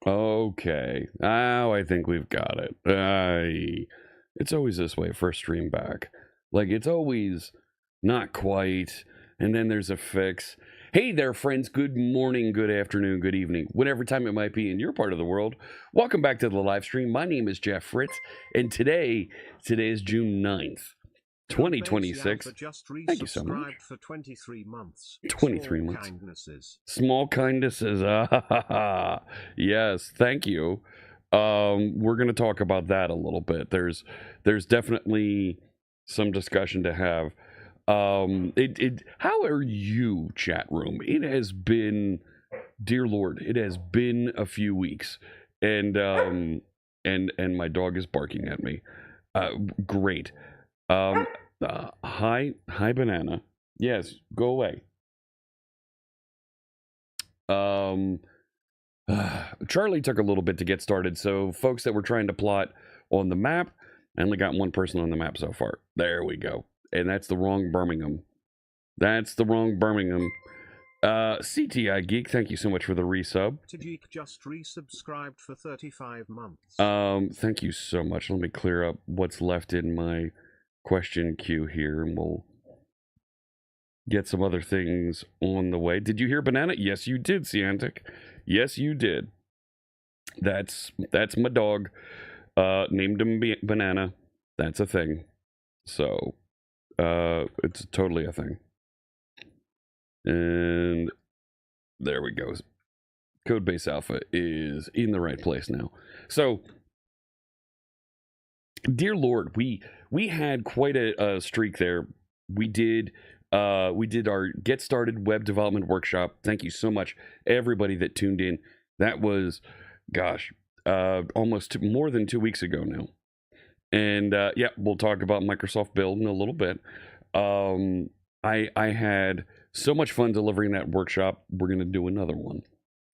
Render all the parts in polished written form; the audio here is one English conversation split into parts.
Okay. Oh, I think we've got it. It's always this way first stream back. Like, it's always not quite, and then there's a fix. Hey there, friends. Good morning, good afternoon, good evening, whatever time it might be in your part of the world. Welcome back to the live stream. My name is Jeff Fritz, and today is June 9th. 2026. Thank you so much. For 23 months. 23 months. Small kindnesses. Yes, thank you. We're going to talk about that a little bit. There's definitely some discussion to have. How are you, chat room? It has been, dear Lord, it has been a few weeks, and my dog is barking at me. Great. Hi, Banana. Yes, go away. Charlie took a little bit to get started, so folks that were trying to plot on the map, I only got one person on the map so far. There we go. And that's the wrong Birmingham. That's the wrong Birmingham. CTI Geek, thank you so much for the resub. Tajik just resubscribed for 35 months. Thank you so much. Let me clear up what's left in my question queue here, and we'll get some other things on the way. Did you hear Banana? Yes, you did, Ciantic. Yes, you did. That's my dog. Named him Banana. That's a thing. So, it's totally a thing. And there we go. Codebase Alpha is in the right place now. So, dear Lord, we had quite a streak there. We did our Get Started Web Development Workshop. Thank you so much, everybody that tuned in. That was, gosh, almost more than 2 weeks ago now. And yeah, we'll talk about Microsoft Build in a little bit. I had so much fun delivering that workshop. We're going to do another one,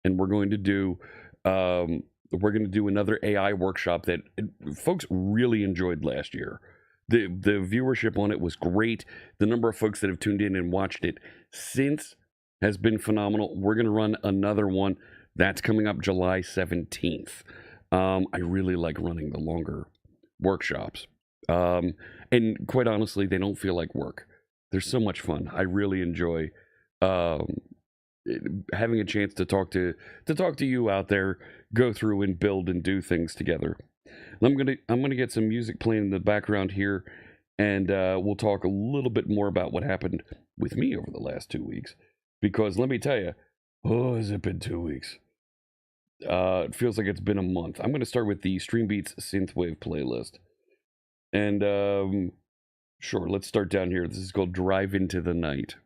and we're going to do another AI workshop that folks really enjoyed last year. The viewership on it was great. The number of folks that have tuned in and watched it since has been phenomenal. We're going to run another one. That's coming up July 17th. I really like running the longer workshops. And quite honestly, they don't feel like work. They're so much fun. I really enjoy having a chance to talk to you out there, go through and build and do things together. I'm gonna get some music playing in the background here, and we'll talk a little bit more about what happened with me over the last 2 weeks. Because let me tell you, has it been 2 weeks? It feels like it's been a month. I'm gonna start with the Stream Beats Synthwave playlist, and sure, let's start down here. This is called Drive Into the Night.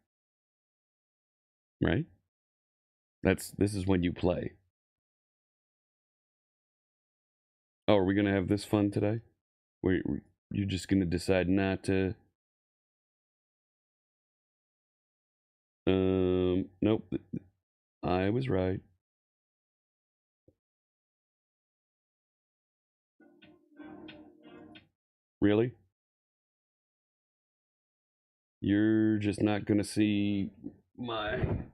Right? This is when you play. Oh, are we gonna have this fun today? You're just gonna decide not to? Nope. I was right. Really? You're just not gonna see my...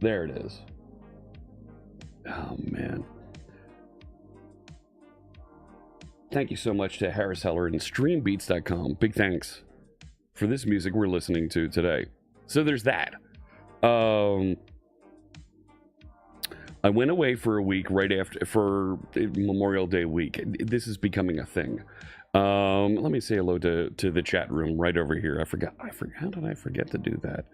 There it is. Oh, man. Thank you so much to Harris Heller and StreamBeats.com. Big thanks for this music we're listening to today. So there's that. I went away for a week right for Memorial Day week. This is becoming a thing. Let me say hello to the chat room right over here. I forgot. How did I forget to do that?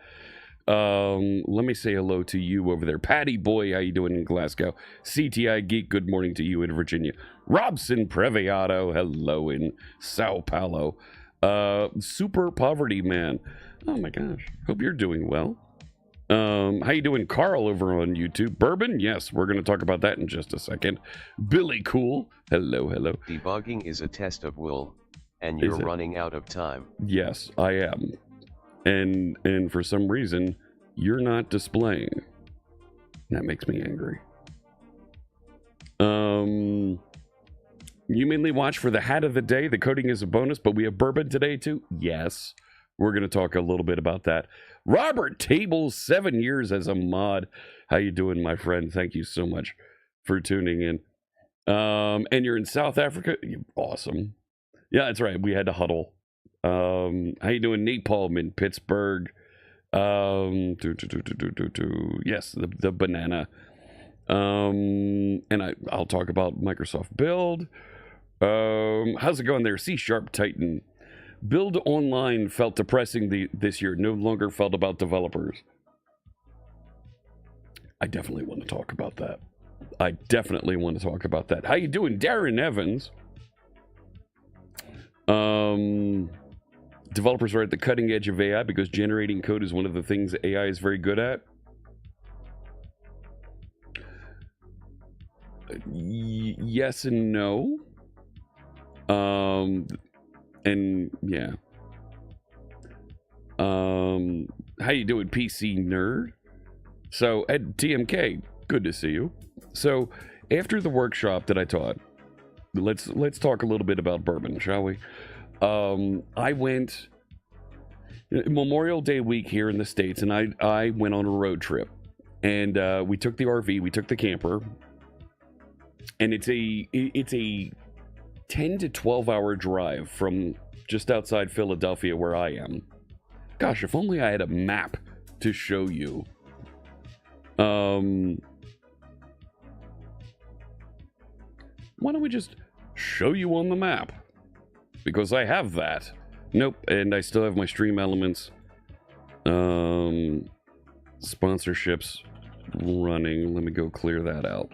Let me say hello to you over there. Patty Boy, how you doing in Glasgow? CTI Geek, good morning to you in Virginia. Robson Previato, hello in Sao Paulo. Super Poverty Man, oh my gosh, hope you're doing well. How you doing, Carl, over on YouTube? Bourbon, yes, we're going to talk about that in just a second. Billy Cool, hello. Debugging is a test of will, and you're running out of time. Yes, I am. And for some reason, you're not displaying. That makes me angry. You mainly watch for the hat of the day. The coding is a bonus, but we have bourbon today too. Yes, We're going to talk a little bit about that. Robert Tables, 7 years as a mod. How you doing, my friend? Thank you so much for tuning in. And you're in South Africa? Awesome. Yeah, that's right. We had to huddle. How you doing, Napalm in Pittsburgh? Yes, the banana. And I'll talk about Microsoft Build. How's it going there? C# Titan. Build Online felt depressing this year. No longer felt about developers. I definitely want to talk about that. How you doing, Darren Evans? Developers are at the cutting edge of AI because generating code is one of the things AI is very good at. Yes and no. And yeah. How you doing, PC nerd? So at TMK, good to see you. So after the workshop that I taught, let's talk a little bit about bourbon, shall we? I went Memorial Day week here in the States, and I went on a road trip, and we took the RV, we took the camper, and it's a 10 to 12 hour drive from just outside Philadelphia where I am. Gosh, if only I had a map to show you. Why don't we just show you on the map? Because I have that. Nope, and I still have my Stream Elements sponsorships running. Let me go clear that out.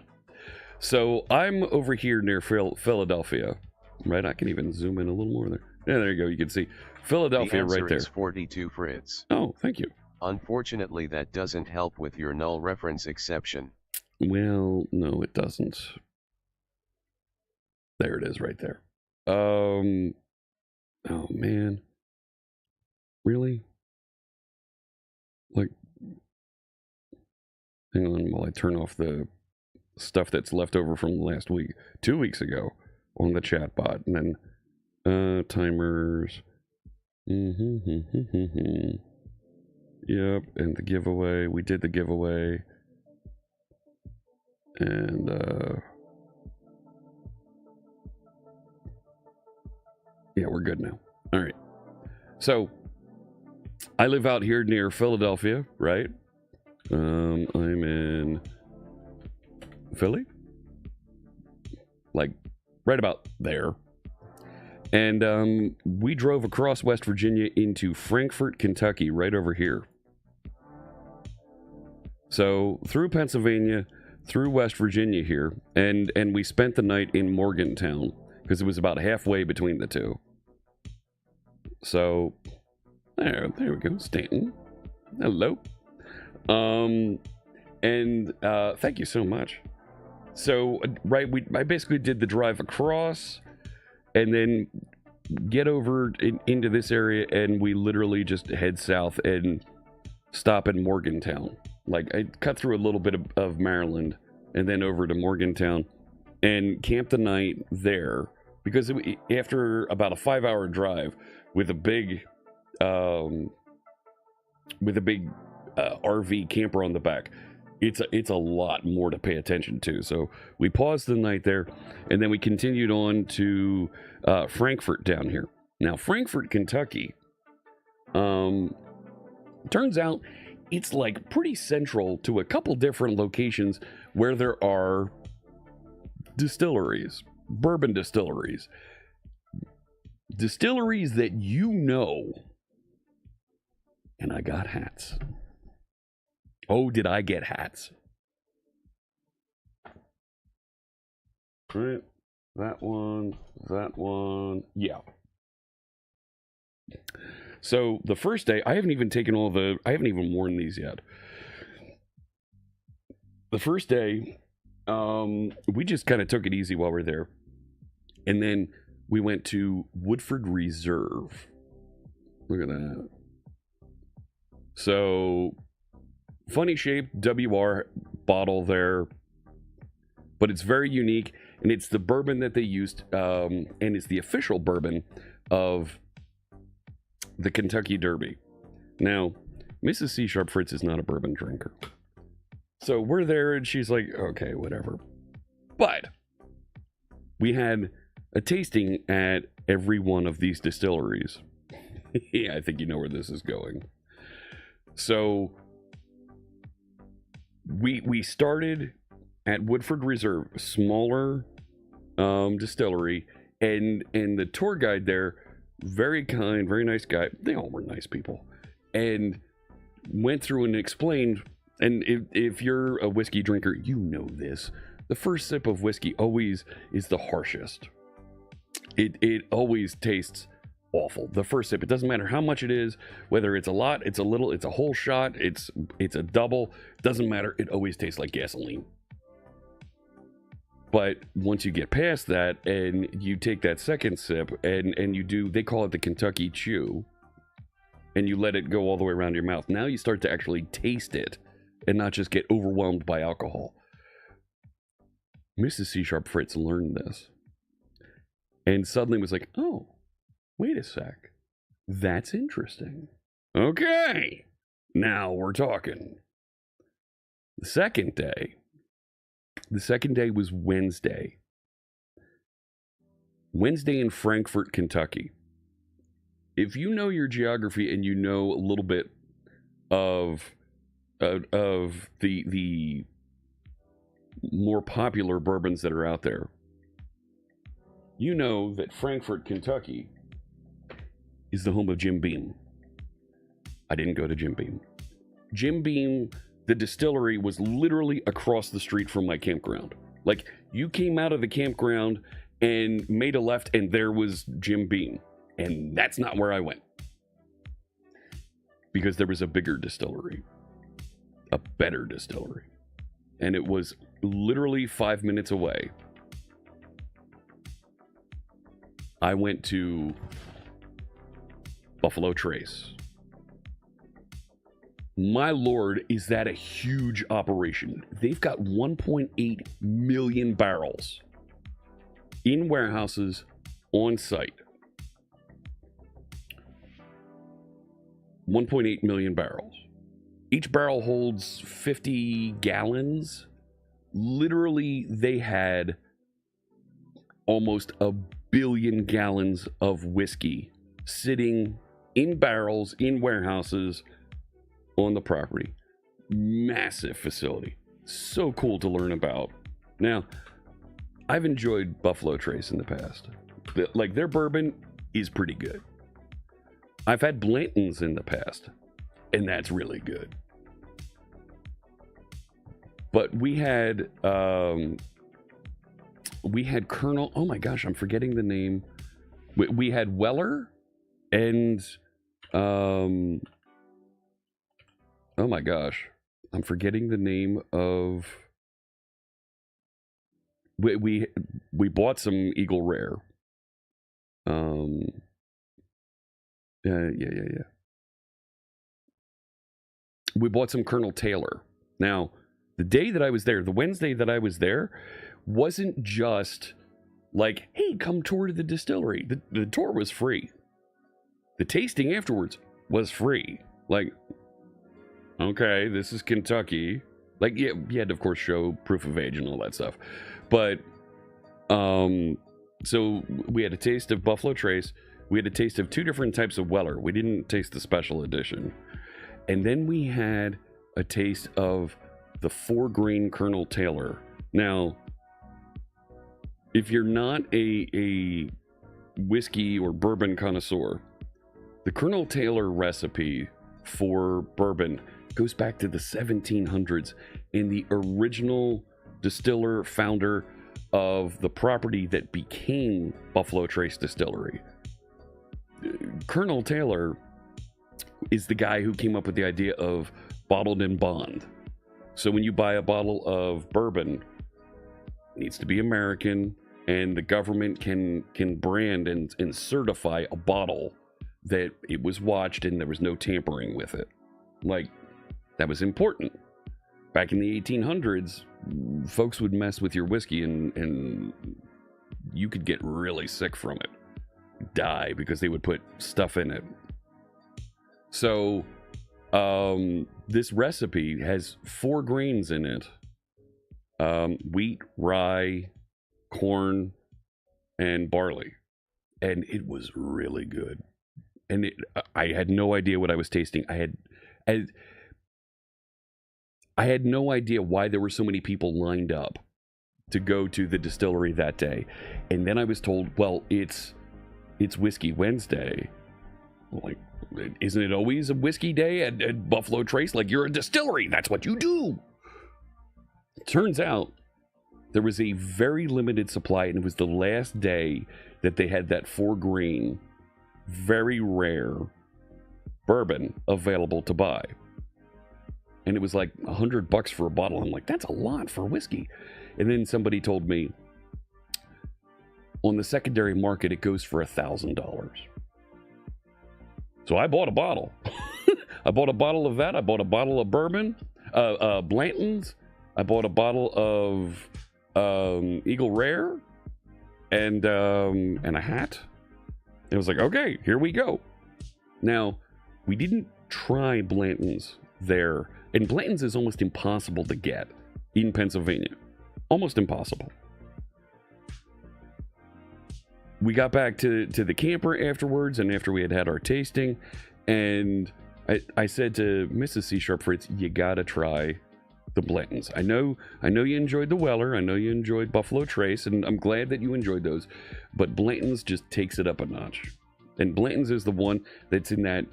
So I'm over here near Philadelphia, right? I can even zoom in a little more there. Yeah, there you go. You can see Philadelphia the answer right there. is 42, Fritz. Oh, thank you. Unfortunately, that doesn't help with your null reference exception. Well, no, it doesn't. There it is right there. Oh man. Really? Like, hang on while I turn off the stuff that's left over from last week, 2 weeks ago on the chat bot, and then timers. Yep, and the giveaway. We did the giveaway. And yeah, we're good now. All right. So I live out here near Philadelphia, right? I'm in Philly, like right about there. And we drove across West Virginia into Frankfort, Kentucky, right over here. So through Pennsylvania, through West Virginia here, and we spent the night in Morgantown because it was about halfway between the two. So there we go, Stanton. Hello. And thank you so much. So right, I basically did the drive across, and then get over into this area, and we literally just head south and stop in Morgantown. Like, I cut through a little bit of Maryland and then over to Morgantown and camp the night there, because after about a 5-hour drive with a big RV camper on the back, it's a lot more to pay attention to. So we paused the night there, and then we continued on to Frankfort down here. Now, Frankfort, Kentucky, turns out it's like pretty central to a couple different locations where there are distilleries, bourbon distilleries that you know. And I got hats. Oh, did I get hats? Right, that one, yeah. So the first day, I haven't even worn these yet. The first day, we just kind of took it easy while we're there. And then we went to Woodford Reserve. Look at that. So, funny shaped WR bottle there, but it's very unique, and it's the bourbon that they used, and it's the official bourbon of the Kentucky Derby. Now, Mrs. C. Sharp Fritz is not a bourbon drinker. So we're there and she's like, okay, whatever. But we had a tasting at every one of these distilleries. Yeah, I think you know where this is going. So we started at Woodford Reserve, a smaller distillery, and the tour guide there, very kind, very nice guy. They all were nice people, and went through and explained. And if you're a whiskey drinker, you know this. The first sip of whiskey always is the harshest. It always tastes awful. The first sip, it doesn't matter how much it is, whether it's a lot, it's a little, it's a whole shot, it's a double, doesn't matter. It always tastes like gasoline. But once you get past that and you take that second sip and you do, they call it the Kentucky Chew, and you let it go all the way around your mouth. Now you start to actually taste it and not just get overwhelmed by alcohol. Mrs. C. Sharp Fritz learned this and suddenly was like, oh, wait a sec. That's interesting. Okay, now we're talking. The second day was Wednesday. Wednesday in Frankfort, Kentucky. If you know your geography and you know a little bit of the more popular bourbons that are out there, you know that Frankfort, Kentucky is the home of Jim Beam. I didn't go to Jim Beam. Jim Beam, the distillery, was literally across the street from my campground. Like, you came out of the campground and made a left and there was Jim Beam. And that's not where I went. Because there was a bigger distillery. A better distillery. And it was literally 5 minutes away. I went to Buffalo Trace. My lord, is that a huge operation. They've got 1.8 million barrels in warehouses on site. 1.8 million barrels. Each barrel holds 50 gallons. Literally, they had almost 1 billion gallons of whiskey sitting in barrels, in warehouses, on the property. Massive facility. So cool to learn about. Now, I've enjoyed Buffalo Trace in the past. Like, their bourbon is pretty good. I've had Blanton's in the past, and that's really good. But we had Colonel, oh my gosh, I'm forgetting the name. We had Weller and oh my gosh, I'm forgetting the name of. We bought some Eagle Rare. Yeah. We bought some Colonel Taylor. Now, the day that I was there, the Wednesday that I was there, wasn't just like, hey, come tour the distillery. The tour was free. The tasting afterwards was free. Like, okay, this is Kentucky. Like, yeah, you had to, of course, show proof of age and all that stuff. But, so we had a taste of Buffalo Trace. We had a taste of 2 different types of Weller. We didn't taste the special edition. And then we had a taste of the 4-grain Colonel Taylor. Now, if you're not a whiskey or bourbon connoisseur, the Colonel Taylor recipe for bourbon goes back to the 1700s, and the original distiller founder of the property that became Buffalo Trace Distillery. Colonel Taylor is the guy who came up with the idea of bottled in bond. So when you buy a bottle of bourbon, it needs to be American, and the government can brand and certify a bottle that it was watched and there was no tampering with it. Like, that was important. Back in the 1800s, folks would mess with your whiskey and you could get really sick from it. Die because they would put stuff in it. So this recipe has 4 grains in it: wheat, rye, corn, and barley, and it was really good. And I had no idea what I was tasting. I had no idea why there were so many people lined up to go to the distillery that day. And then I was told, well, it's Whiskey Wednesday. I'm like, isn't it always a whiskey day at Buffalo Trace? Like, you're a distillery, that's what you do. Turns out there was a very limited supply, and it was the last day that they had that 4 grain, very rare bourbon available to buy. And it was like $100 for a bottle. I'm like, that's a lot for whiskey. And then somebody told me on the secondary market it goes for $1,000. So I bought a bottle. I bought a bottle of that. I bought a bottle of bourbon, Blanton's. I bought a bottle of Eagle Rare and a hat. It was like, okay, here we go. Now, we didn't try Blanton's there, and Blanton's is almost impossible to get in Pennsylvania. Almost impossible. We got back to the camper afterwards, and after we had our tasting, and I said to Mrs. C. Sharp Fritz, you gotta try the Blanton's. I know you enjoyed the Weller, I know you enjoyed Buffalo Trace, and I'm glad that you enjoyed those, but Blanton's just takes it up a notch. And Blanton's is the one that's in that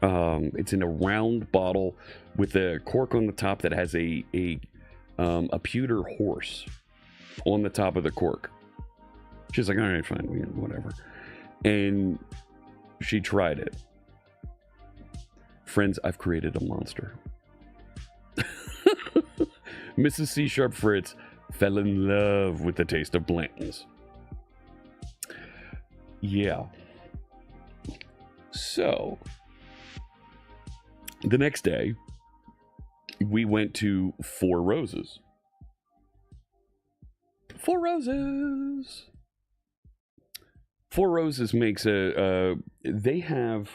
it's in a round bottle with a cork on the top that has a pewter horse on the top of the cork. She's like, all right, fine, whatever. And she tried it. Friends, I've created a monster. Mrs. C. Sharp Fritz fell in love with the taste of Blanton's. Yeah. So, the next day, we went to Four Roses. Four Roses. Four Roses makes they have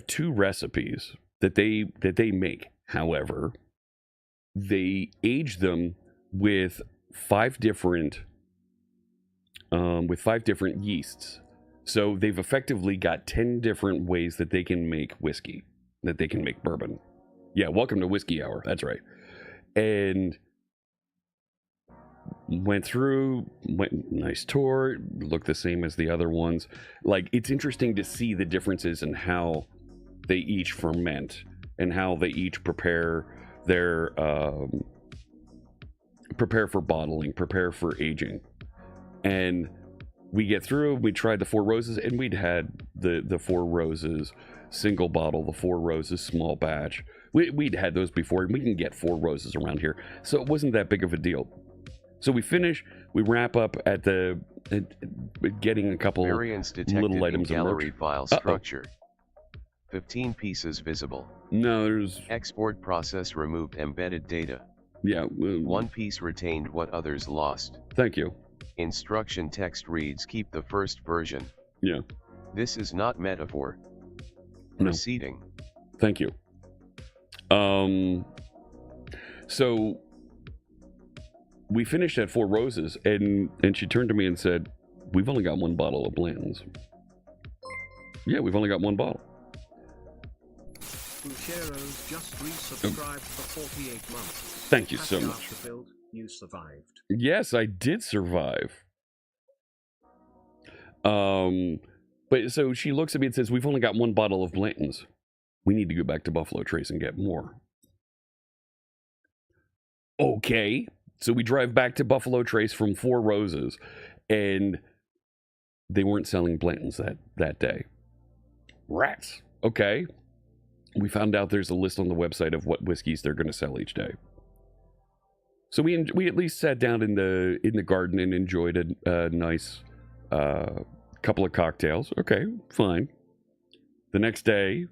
2 recipes that they make. However, they age them with 5 different yeasts. So they've effectively got 10 different ways that they can make whiskey, that they can make bourbon. Yeah, welcome to Whiskey Hour. That's right. And went nice tour, looked the same as the other ones. Like, it's interesting to see the differences in how they each ferment and how they each prepare their prepare for bottling, prepare for aging. And we get through, we tried the Four Roses, and we'd had the Four Roses single bottle, the Four Roses small batch. We'd had those before, and we can get Four Roses around here, so it wasn't that big of a deal. So we finish, we wrap up at getting a couple Variance detected little items in of gallery merch. file structure. 15 pieces visible. No, there's... Export process removed embedded data. Yeah. 1 piece retained what others lost. Thank you. Instruction text reads keep the first version. Yeah. This is not metaphor. No. Proceeding. Thank you. So we finished at Four Roses, and she turned to me and said, we've only got 1 bottle of Blanton's. Yeah, we've only got 1 bottle. Bucheros just resubscribed for 48 months. Thank you so much. After build, you survived. Yes, I did survive. But so she looks at me and says, we've only got 1 bottle of Blanton's. We need to go back to Buffalo Trace and get more. Okay. So we drive back to Buffalo Trace from Four Roses, and they weren't selling Blanton's that day. Rats. Okay. We found out there's a list on the website of what whiskeys they're going to sell each day. So we at least sat down in the garden and enjoyed a nice couple of cocktails. Okay, fine. The next day,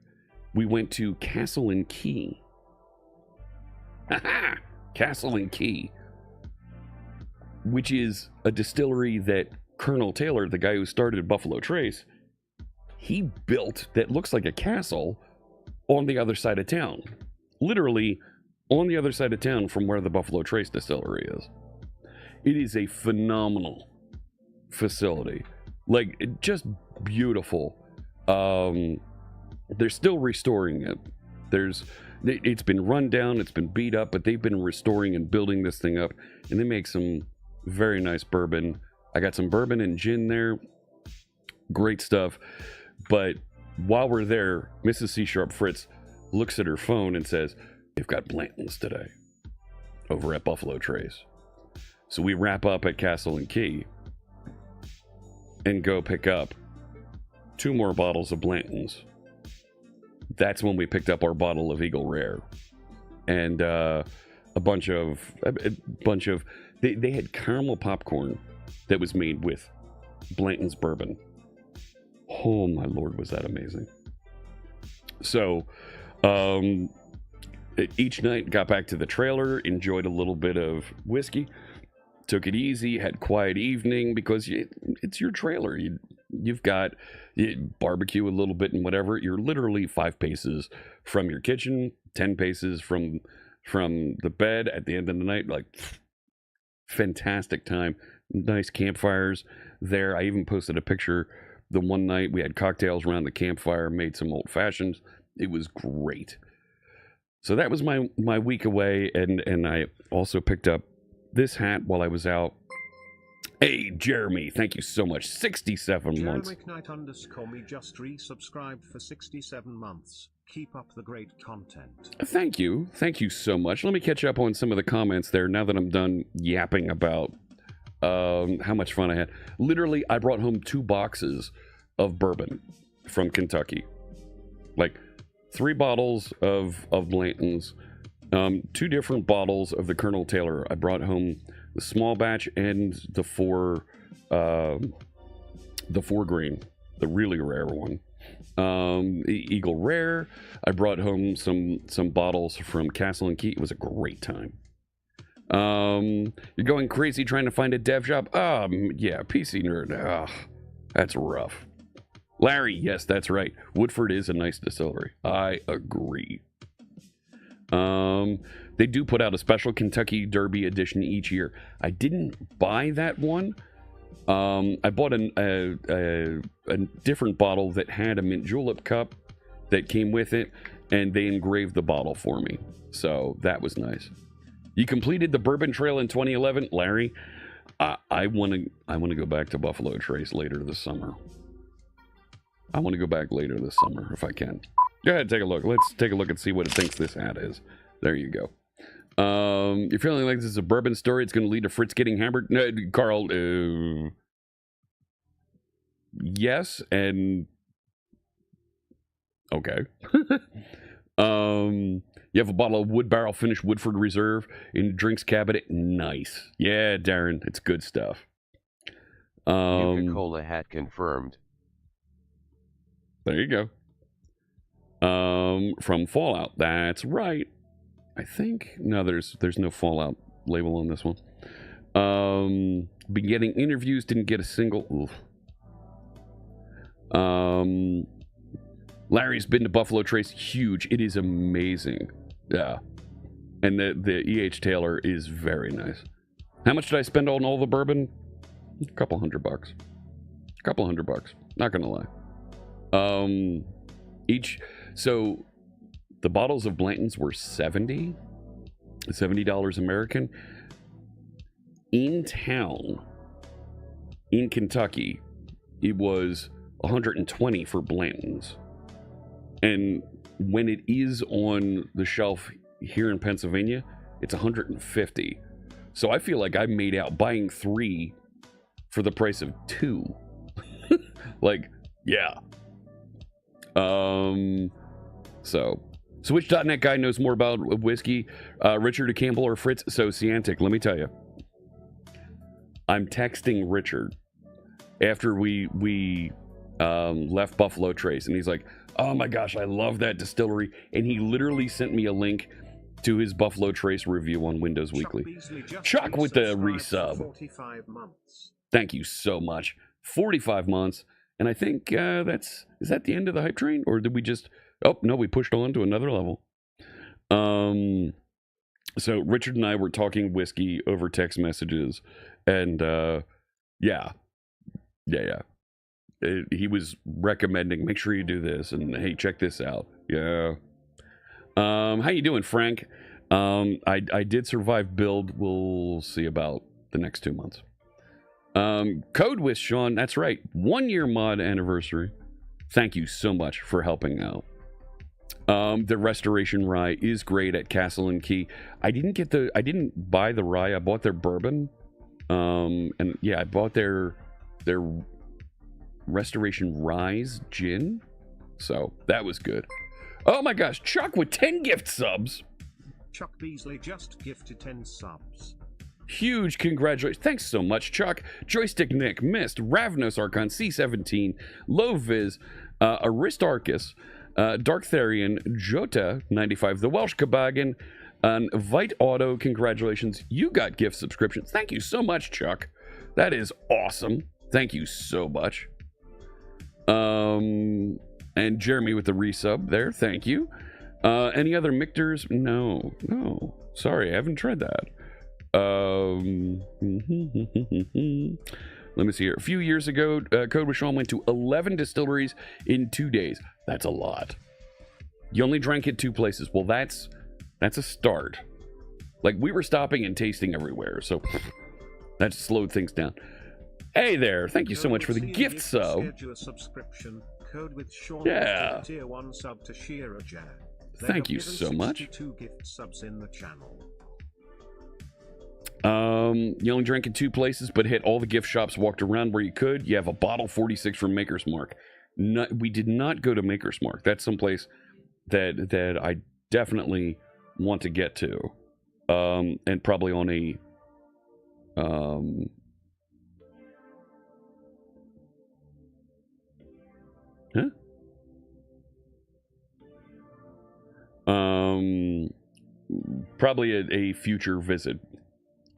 we went to Castle and Key. Castle and Key, which is a distillery that Colonel Taylor, the guy who started Buffalo Trace, he built that looks like a castle on the other side of town. Literally on the other side of town from where the Buffalo Trace distillery is. It is a phenomenal facility. Like, just beautiful. They're still restoring it. It's been run down, it's been beat up, but they've been restoring and building this thing up, and they make some very nice bourbon. I got some bourbon and gin there. Great stuff. But while we're there, Mrs. C Sharp Fritz looks at her phone and says, "They've got Blanton's today over at Buffalo Trace." So we wrap up at Castle and Key and go pick up 2 more bottles of Blanton's. That's when we picked up our bottle of Eagle Rare and a bunch of they had caramel popcorn that was made with Blanton's bourbon. Oh my Lord, was that amazing. So each night got back to the trailer, enjoyed a little bit of whiskey, took it easy, had quiet evening because it's your trailer. You've got barbecue a little bit and whatever. You're literally 5 paces from your kitchen, 10 paces from the bed at the end of the night. Like, fantastic time. Nice campfires there. I even posted a picture the one night we had cocktails around the campfire, made some old fashions. It was great. So that was my week away, and I also picked up this hat while I was out. Hey, Jeremy, thank you so much. 67 months. Jeremy Knight _ me just resubscribed for 67 months. Keep up the great content. Thank you. Thank you so much. Let me catch up on some of the comments there now that I'm done yapping about how much fun I had. Literally, I brought home 2 boxes of bourbon from Kentucky. Like 3 bottles of Blanton's, 2 different bottles of the Colonel Taylor. I brought home the small batch and the 4 grain, the really rare one. Eagle Rare. I brought home some bottles from Castle and Key. It was a great time. You're going crazy trying to find a dev shop? Yeah, PC Nerd. That's rough. Larry, yes, that's right. Woodford is a nice distillery. I agree. They do put out a special Kentucky Derby edition each year. I didn't buy that one. I bought a different bottle that had a mint julep cup that came with it, and they engraved the bottle for me. So that was nice. You completed the Bourbon Trail in 2011, Larry. I want to go back to Buffalo Trace later this summer. I want to go back later this summer if I can. Go ahead, take a look. Let's take a look and see what it thinks this hat is. There you go. You're feeling like this is a bourbon story. It's going to lead to Fritz getting hammered. No, Carl, yes, and okay. You have a bottle of Wood Barrel Finished Woodford Reserve in drinks cabinet. Nice. Yeah, Darren, it's good stuff. Nuka-Cola hat confirmed. There you go. From Fallout. That's right. I think no, there's no Fallout label on this one. Been getting interviews, didn't get a single. Oof. Larry's been to Buffalo Trace, huge. It is amazing. Yeah, and the E.H. Taylor is very nice. How much did I spend on all the bourbon? A couple $100. $200. Not gonna lie. So the bottles of Blanton's were $70 American. In town, in Kentucky, it was $120 for Blanton's. And when it is on the shelf here in Pennsylvania, it's $150. So I feel like I made out buying 3 for the price of 2. Like, yeah. So Switch.net guy knows more about whiskey. Richard, Campbell, or Fritz. So Ciantic, let me tell you. I'm texting Richard after we left Buffalo Trace, and he's like, "Oh my gosh, I love that distillery!" And he literally sent me a link to his Buffalo Trace review on Windows Weekly. Chuck with the resub. 45 months. Thank you so much. 45 months. And I think is that the end of the hype train, or did we just? Oh no, we pushed on to another level. So Richard and I were talking whiskey over text messages, and yeah. He was recommending, make sure you do this, and hey, check this out. Yeah. How you doing, Frank? I did survive build. We'll see about the next 2 months. Code with Sean, that's right. 1 year mod anniversary. Thank you so much for helping out. The restoration rye is great at Castle and Key. I didn't buy the rye. I bought their bourbon. And yeah, I bought their restoration rye's gin. So that was good. Oh my gosh, Chuck with 10 gift subs. Chuck Beasley just gifted 10 subs. Huge congratulations. Thanks so much, Chuck. Joystick Nick, Mist, Ravnos Archon, C17, Low Viz, Aristarchus, Dark Therian, Jota 95, The Welsh Cabagan, and Vite Auto. Congratulations. You got gift subscriptions. Thank you so much, Chuck. That is awesome. Thank you so much. And Jeremy with the resub there. Thank you. Any other Mictors? No. Sorry, I haven't tried that. Let me see here. A few years ago, Code with Sean went to 11 distilleries in 2 days. That's a lot. You only drank it 2 places. Well, that's a start. Like, we were stopping and tasting everywhere, so that slowed things down. Hey there, thank you so much for the gift sub. Code with Sean, yeah. Tier 1 sub to Shira Jan. Thank you so much. 62 gift subs in the channel. You only drank in 2 places, but hit all the gift shops, walked around where you could. You have a bottle 46 from Maker's Mark. We did not go to Maker's Mark. That's someplace that I definitely want to get to. And probably on a probably a future visit.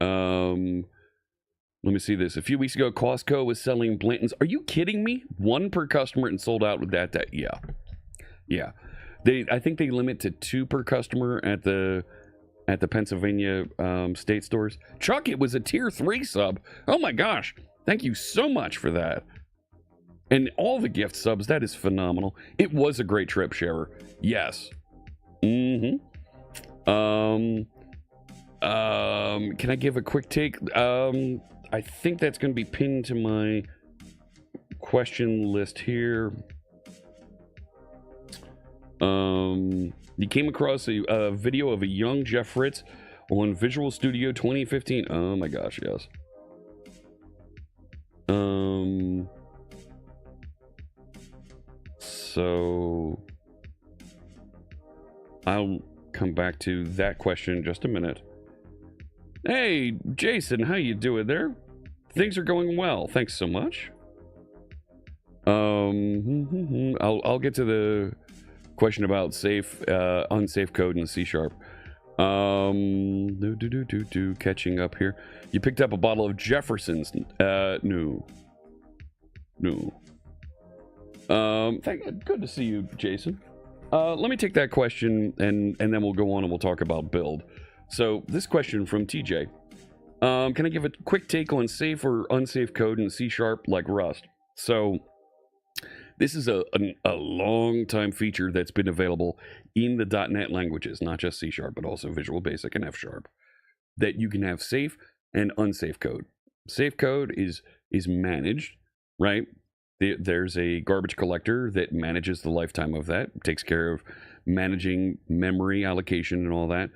Let me see this. A few weeks ago, Costco was selling Blanton's. Are you kidding me? 1 per customer and sold out with that. Yeah. I think they limit to 2 per customer at the Pennsylvania state stores. Chuck, it was a tier 3 sub. Oh my gosh. Thank you so much for that. And all the gift subs, that is phenomenal. It was a great trip, Sharer. Yes. Can I give a quick take? I think that's going to be pinned to my question list here. You came across a video of a young Jeff Fritz on Visual Studio 2015. Oh my gosh, yes. So I'll come back to that question in just a minute. Hey, Jason, how you doing there? Things are going well. Thanks so much. I'll get to the question about unsafe code in C#. Catching up here. You picked up a bottle of Jefferson's. No. Good to see you, Jason. Let me take that question and then we'll go on and we'll talk about build. So this question from TJ. Can I give a quick take on safe or unsafe code in C# like Rust? So this is a long time feature that's been available in the .NET languages, not just C#, but also Visual Basic and F#, that you can have safe and unsafe code. Safe code is managed, right? There's a garbage collector that manages the lifetime of that, takes care of managing memory allocation and all that.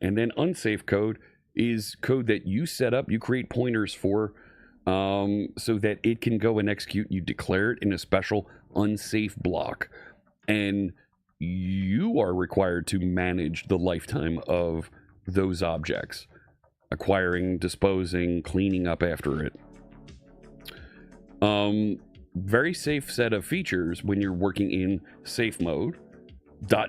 And then unsafe code is code that you set up, you create pointers for, so that it can go and execute. You declare it in a special unsafe block, and you are required to manage the lifetime of those objects, acquiring, disposing, cleaning up after it. Very safe set of features when you're working in safe mode.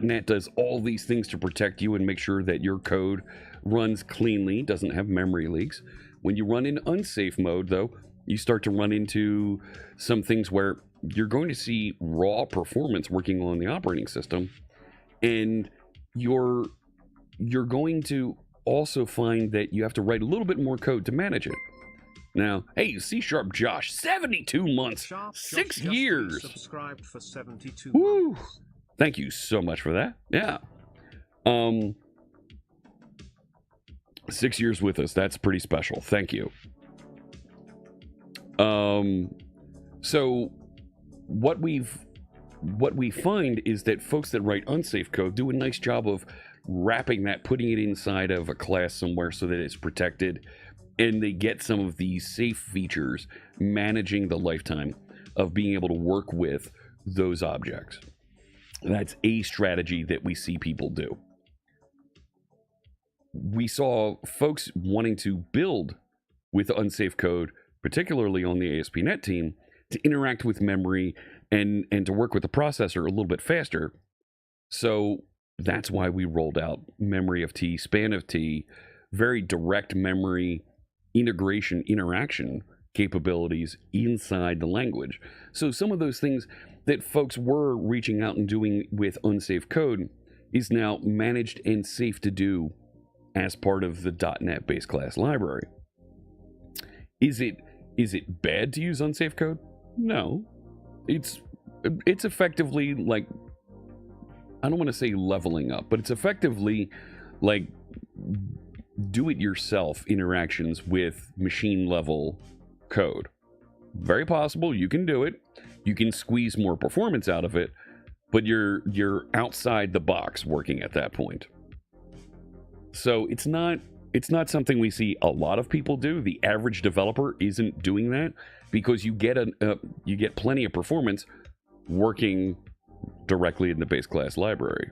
.NET does all these things to protect you and make sure that your code runs cleanly, doesn't have memory leaks. When you run in unsafe mode, though, you start to run into some things where you're going to see raw performance working on the operating system, and you're going to also find that you have to write a little bit more code to manage it. Now, hey, C# Josh, 72 months, Sharp 6 Josh just years. Subscribed for 72 Woo! months. Thank you so much for that. Yeah. 6 years with us. That's pretty special. Thank you. So what we find is that folks that write unsafe code do a nice job of wrapping that, putting it inside of a class somewhere so that it's protected, and they get some of these safe features, managing the lifetime of being able to work with those objects. That's a strategy that we see people do. We saw folks wanting to build with unsafe code, particularly on the ASP.NET team, to interact with memory and to work with the processor a little bit faster. So that's why we rolled out memory of T, span of T, very direct memory integration, interaction capabilities inside the language. So some of those things that folks were reaching out and doing with unsafe code is now managed and safe to do as part of the .NET base class library. Is it bad to use unsafe code? No. It's effectively like, I don't want to say leveling up, but it's effectively like do-it-yourself interactions with machine level code. Very possible, you can do it. You can squeeze more performance out of it, but you're outside the box working at that point. So it's not something we see a lot of people do. The average developer isn't doing that because you get plenty of performance working directly in the base class library.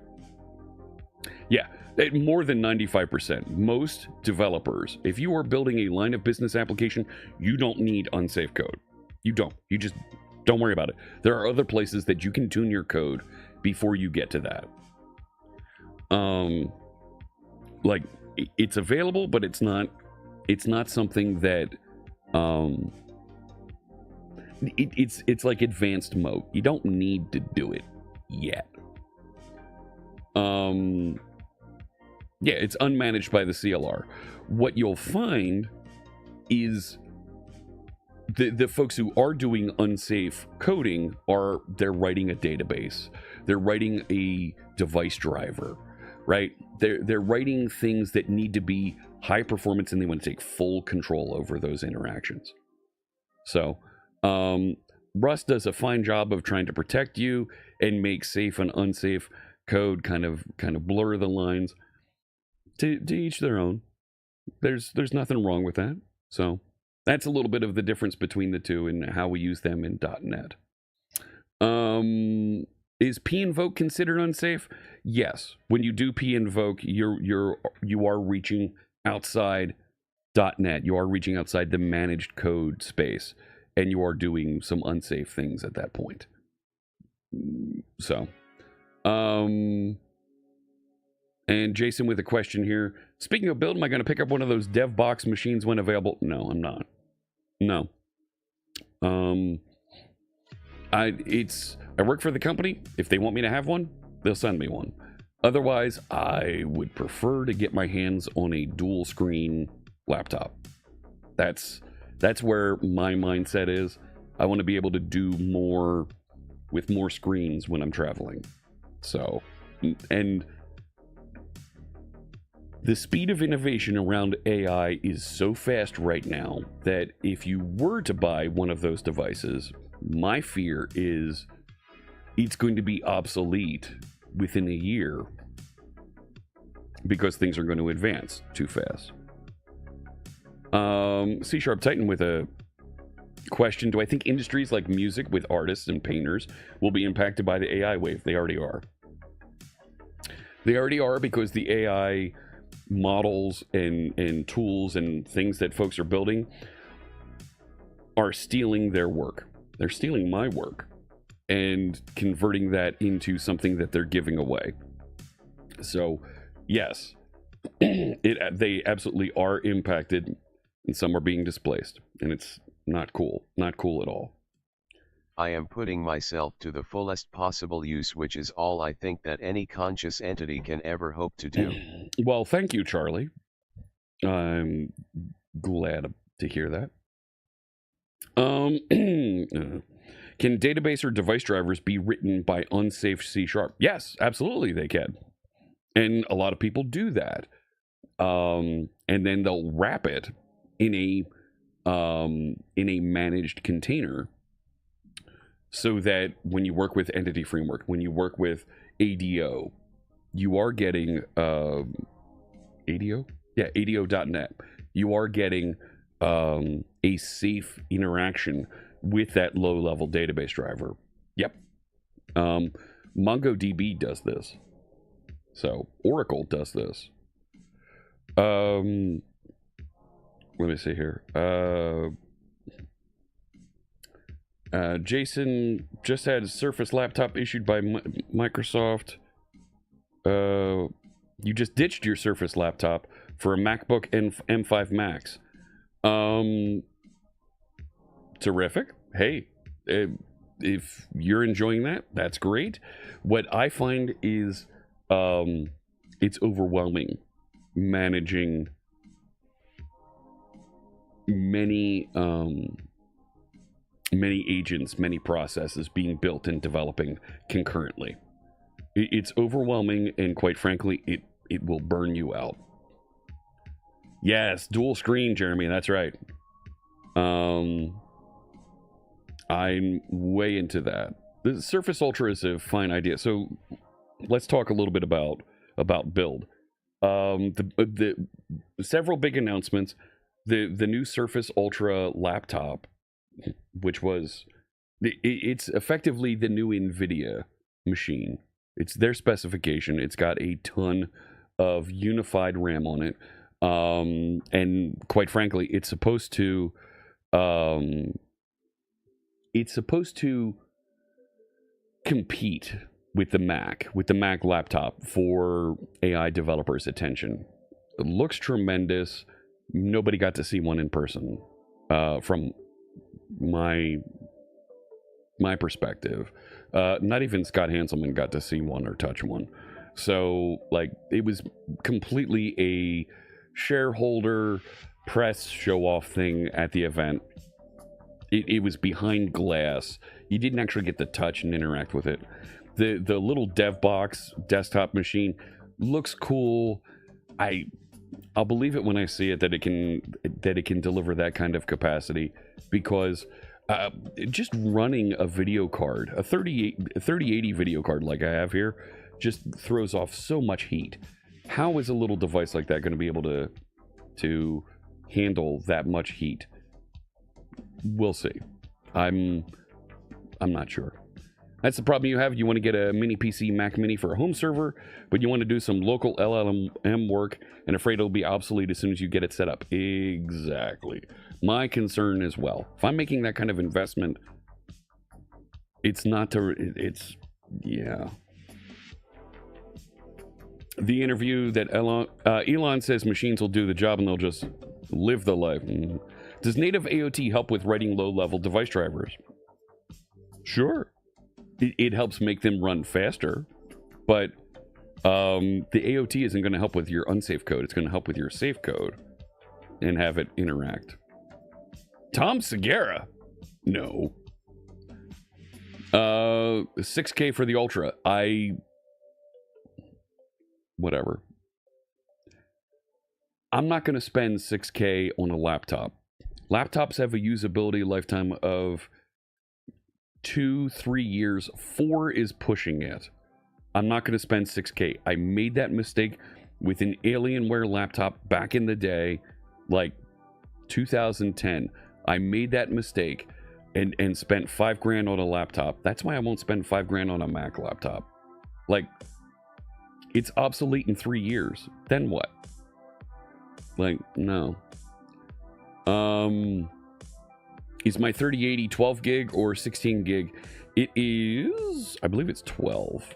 Yeah, more than 95%. Most developers, if you are building a line of business application, you don't need unsafe code. You don't. You just don't worry about it. There are other places that you can tune your code before you get to that. Like, it's available, but it's not something that it's like advanced mode. You don't need to do it yet. Yeah, it's unmanaged by the CLR. What you'll find is the folks who are doing unsafe coding they're writing a database. They're writing a device driver, right? They're writing things that need to be high performance, and they want to take full control over those interactions. So Rust does a fine job of trying to protect you and make safe and unsafe code kind of blur the lines. To each their own. There's nothing wrong with that. So that's a little bit of the difference between the two and how we use them in .NET. Is pinvoke considered unsafe? Yes. When you do pinvoke, you are reaching outside .NET. You are reaching outside the managed code space, and you are doing some unsafe things at that point. So, and Jason with a question here. Speaking of build, am I going to pick up one of those DevBox machines when available? No, I'm not. No. I work for the company. If they want me to have one, they'll send me one. Otherwise, I would prefer to get my hands on a dual screen laptop. That's where my mindset is. I want to be able to do more with more screens when I'm traveling. So, and the speed of innovation around AI is so fast right now that if you were to buy one of those devices, my fear is it's going to be obsolete within a year because things are going to advance too fast. C# Titan with a question. Do I think industries like music with artists and painters will be impacted by the AI wave? They already are. They already are, because the AI models and tools and things that folks are building are stealing their work. They're stealing my work and converting that into something that they're giving away. So yes, they absolutely are impacted. and some are being displaced, and it's not cool. Not cool at all. I am putting myself to the fullest possible use, which is all I think that any conscious entity can ever hope to do. Well, thank you, Charlie. I'm glad to hear that. Can database or device drivers be written by unsafe C#? Yes, absolutely they can. And a lot of people do that. And then they'll wrap it in a managed container, so that when you work with Entity Framework, when you work with ADO, you are getting ADO? Yeah, ADO.net. You are getting a safe interaction with that low-level database driver. Yep. MongoDB does this. So Oracle does this. Let me see here. Jason just had a Surface laptop issued by Microsoft. You just ditched your Surface laptop for a MacBook and M5 Max. Terrific. Hey, if you're enjoying that, that's great. What I find is it's overwhelming managing many agents, many processes being built and developing concurrently. It's overwhelming, and quite frankly, it will burn you out. Yes, dual screen, Jeremy, that's right. I'm way into that. The Surface Ultra is a fine idea. So let's talk a little bit about build. The several big announcements. The new Surface Ultra laptop, which was it's effectively the new NVIDIA machine. It's their specification. It's got a ton of unified RAM on it, and quite frankly, it's supposed to compete with the Mac laptop for AI developers' attention. It looks tremendous. Nobody got to see one in person, from my perspective. Not even Scott Hanselman got to see one or touch one. So, like, it was completely a shareholder press show-off thing at the event. It was behind glass. You didn't actually get to touch and interact with it. The little dev box desktop machine looks cool. I'll believe it when I see it that it can deliver that kind of capacity, because just running a video card, a 3080 video card like I have here, just throws off so much heat. How is a little device like that going to be able to handle that much heat? We'll see. I'm not sure. That's the problem you have. You want to get a mini PC Mac Mini for a home server, but you want to do some local LLM work and afraid it'll be obsolete as soon as you get it set up. Exactly. My concern as well. If I'm making that kind of investment, it's yeah. The interview that Elon says machines will do the job and they'll just live the life. Does native AOT help with writing low-level device drivers? Sure. It helps make them run faster, but the AOT isn't going to help with your unsafe code. It's going to help with your safe code and have it interact. Tom Segura? No. 6K for the Ultra. Whatever. I'm not going to spend 6K on a laptop. Laptops have a usability lifetime of 2-3 years. 4 is pushing it. I'm not going to spend 6K. I made that mistake with an Alienware laptop back in the day, like 2010. I made that mistake and spent $5,000 on a laptop. That's why I won't spend $5,000 on a Mac laptop. Like, it's obsolete in 3 years. Then what? Like, no. Is my 3080 12 gig or 16 gig? It is, I believe it's 12.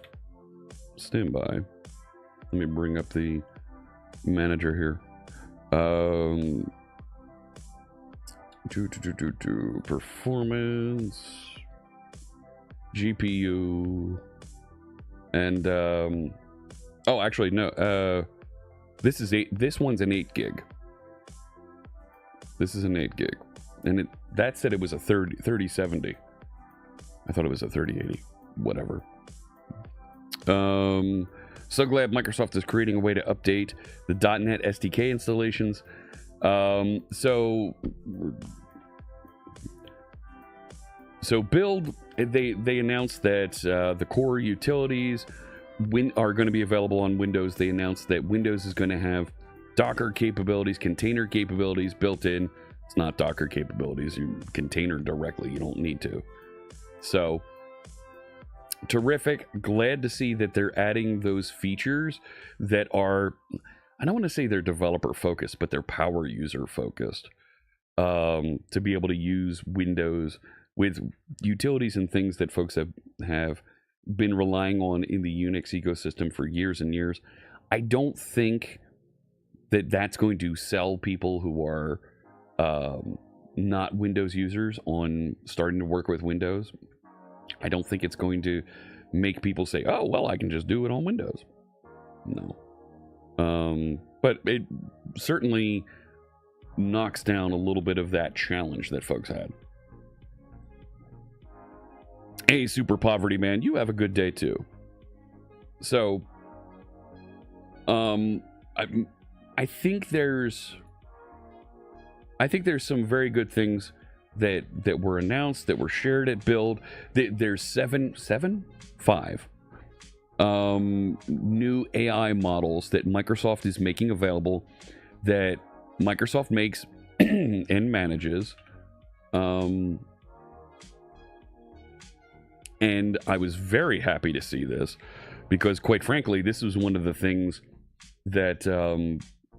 Stand by. Let me bring up the manager here. Performance, GPU, and oh, actually no. This one's an 8 gig. This is an 8 gig, and that said it was a 3070. I thought it was a 3080. Whatever. So glad Microsoft is creating a way to update the .NET SDK installations. So Build, they announced that the core utilities are going to be available on Windows. They announced that Windows is going to have Docker capabilities, container capabilities built in. It's not Docker capabilities. You container directly. You don't need to. So terrific. Glad to see that they're adding those features that are, I don't want to say they're developer focused, but they're power user focused, to be able to use Windows with utilities and things that folks have been relying on in the Unix ecosystem for years and years. I don't think that that's going to sell people who are not Windows users on starting to work with Windows. I don't think it's going to make people say, oh, well, I can just do it on Windows. No. But it certainly knocks down a little bit of that challenge that folks had. Hey, Super Poverty Man, you have a good day too. So, I think there's some very good things that were announced, that were shared at Build. There's five new AI models that Microsoft is making available, that Microsoft makes and manages. And I was very happy to see this, because quite frankly, this was one of the things that,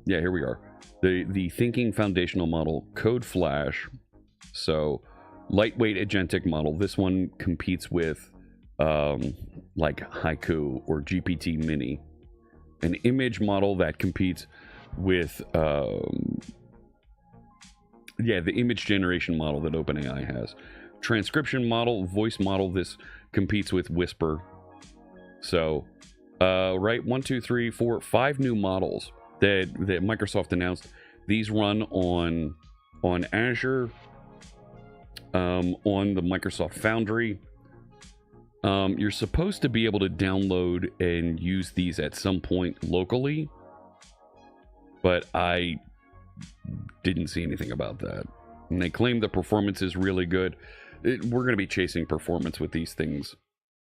yeah, here we are. The Thinking Foundational Model, Code Flash. So, lightweight agentic model. This one competes with like Haiku or GPT Mini. An image model that competes with yeah, the image generation model that OpenAI has. Transcription model, voice model. This competes with Whisper. So, right, 1, 2, 3, 4, 5 new models that Microsoft announced. These run on Azure, on the Microsoft Foundry. You're supposed to be able to download and use these at some point locally, but I didn't see anything about that. And they claim the performance is really good. We're going to be chasing performance with these things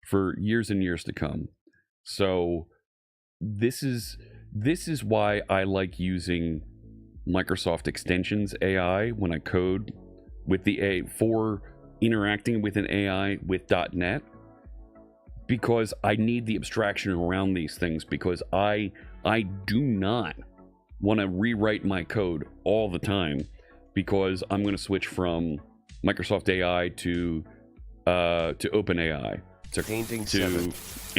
for years and years to come. So this is why I like using Microsoft Extensions AI when I code with the AI, for interacting with an AI with .NET, because I need the abstraction around these things, because I do not want to rewrite my code all the time, because I'm going to switch from Microsoft AI to OpenAI, to Painting to 7.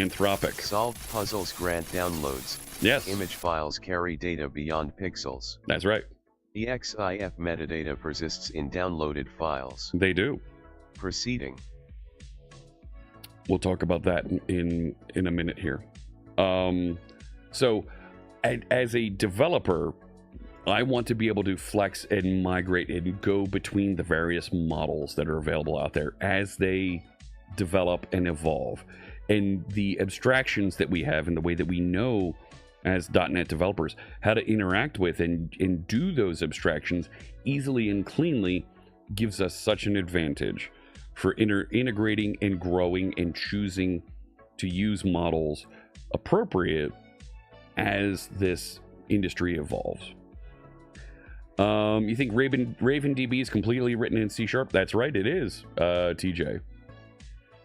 Anthropic. Solved puzzles grant downloads. Yes, Image files carry data beyond pixels. that's right. EXIF metadata persists in downloaded files. They do. Proceeding. We'll talk about that in a minute here. So, as a developer, I want to be able to flex and migrate and go between the various models that are available out there as they develop and evolve. And the abstractions that we have and the way that we know as .NET developers how to interact with and do those abstractions easily and cleanly gives us such an advantage for integrating and growing and choosing to use models appropriate as this industry evolves. You think RavenDB is completely written in C#? That's right, it is, TJ.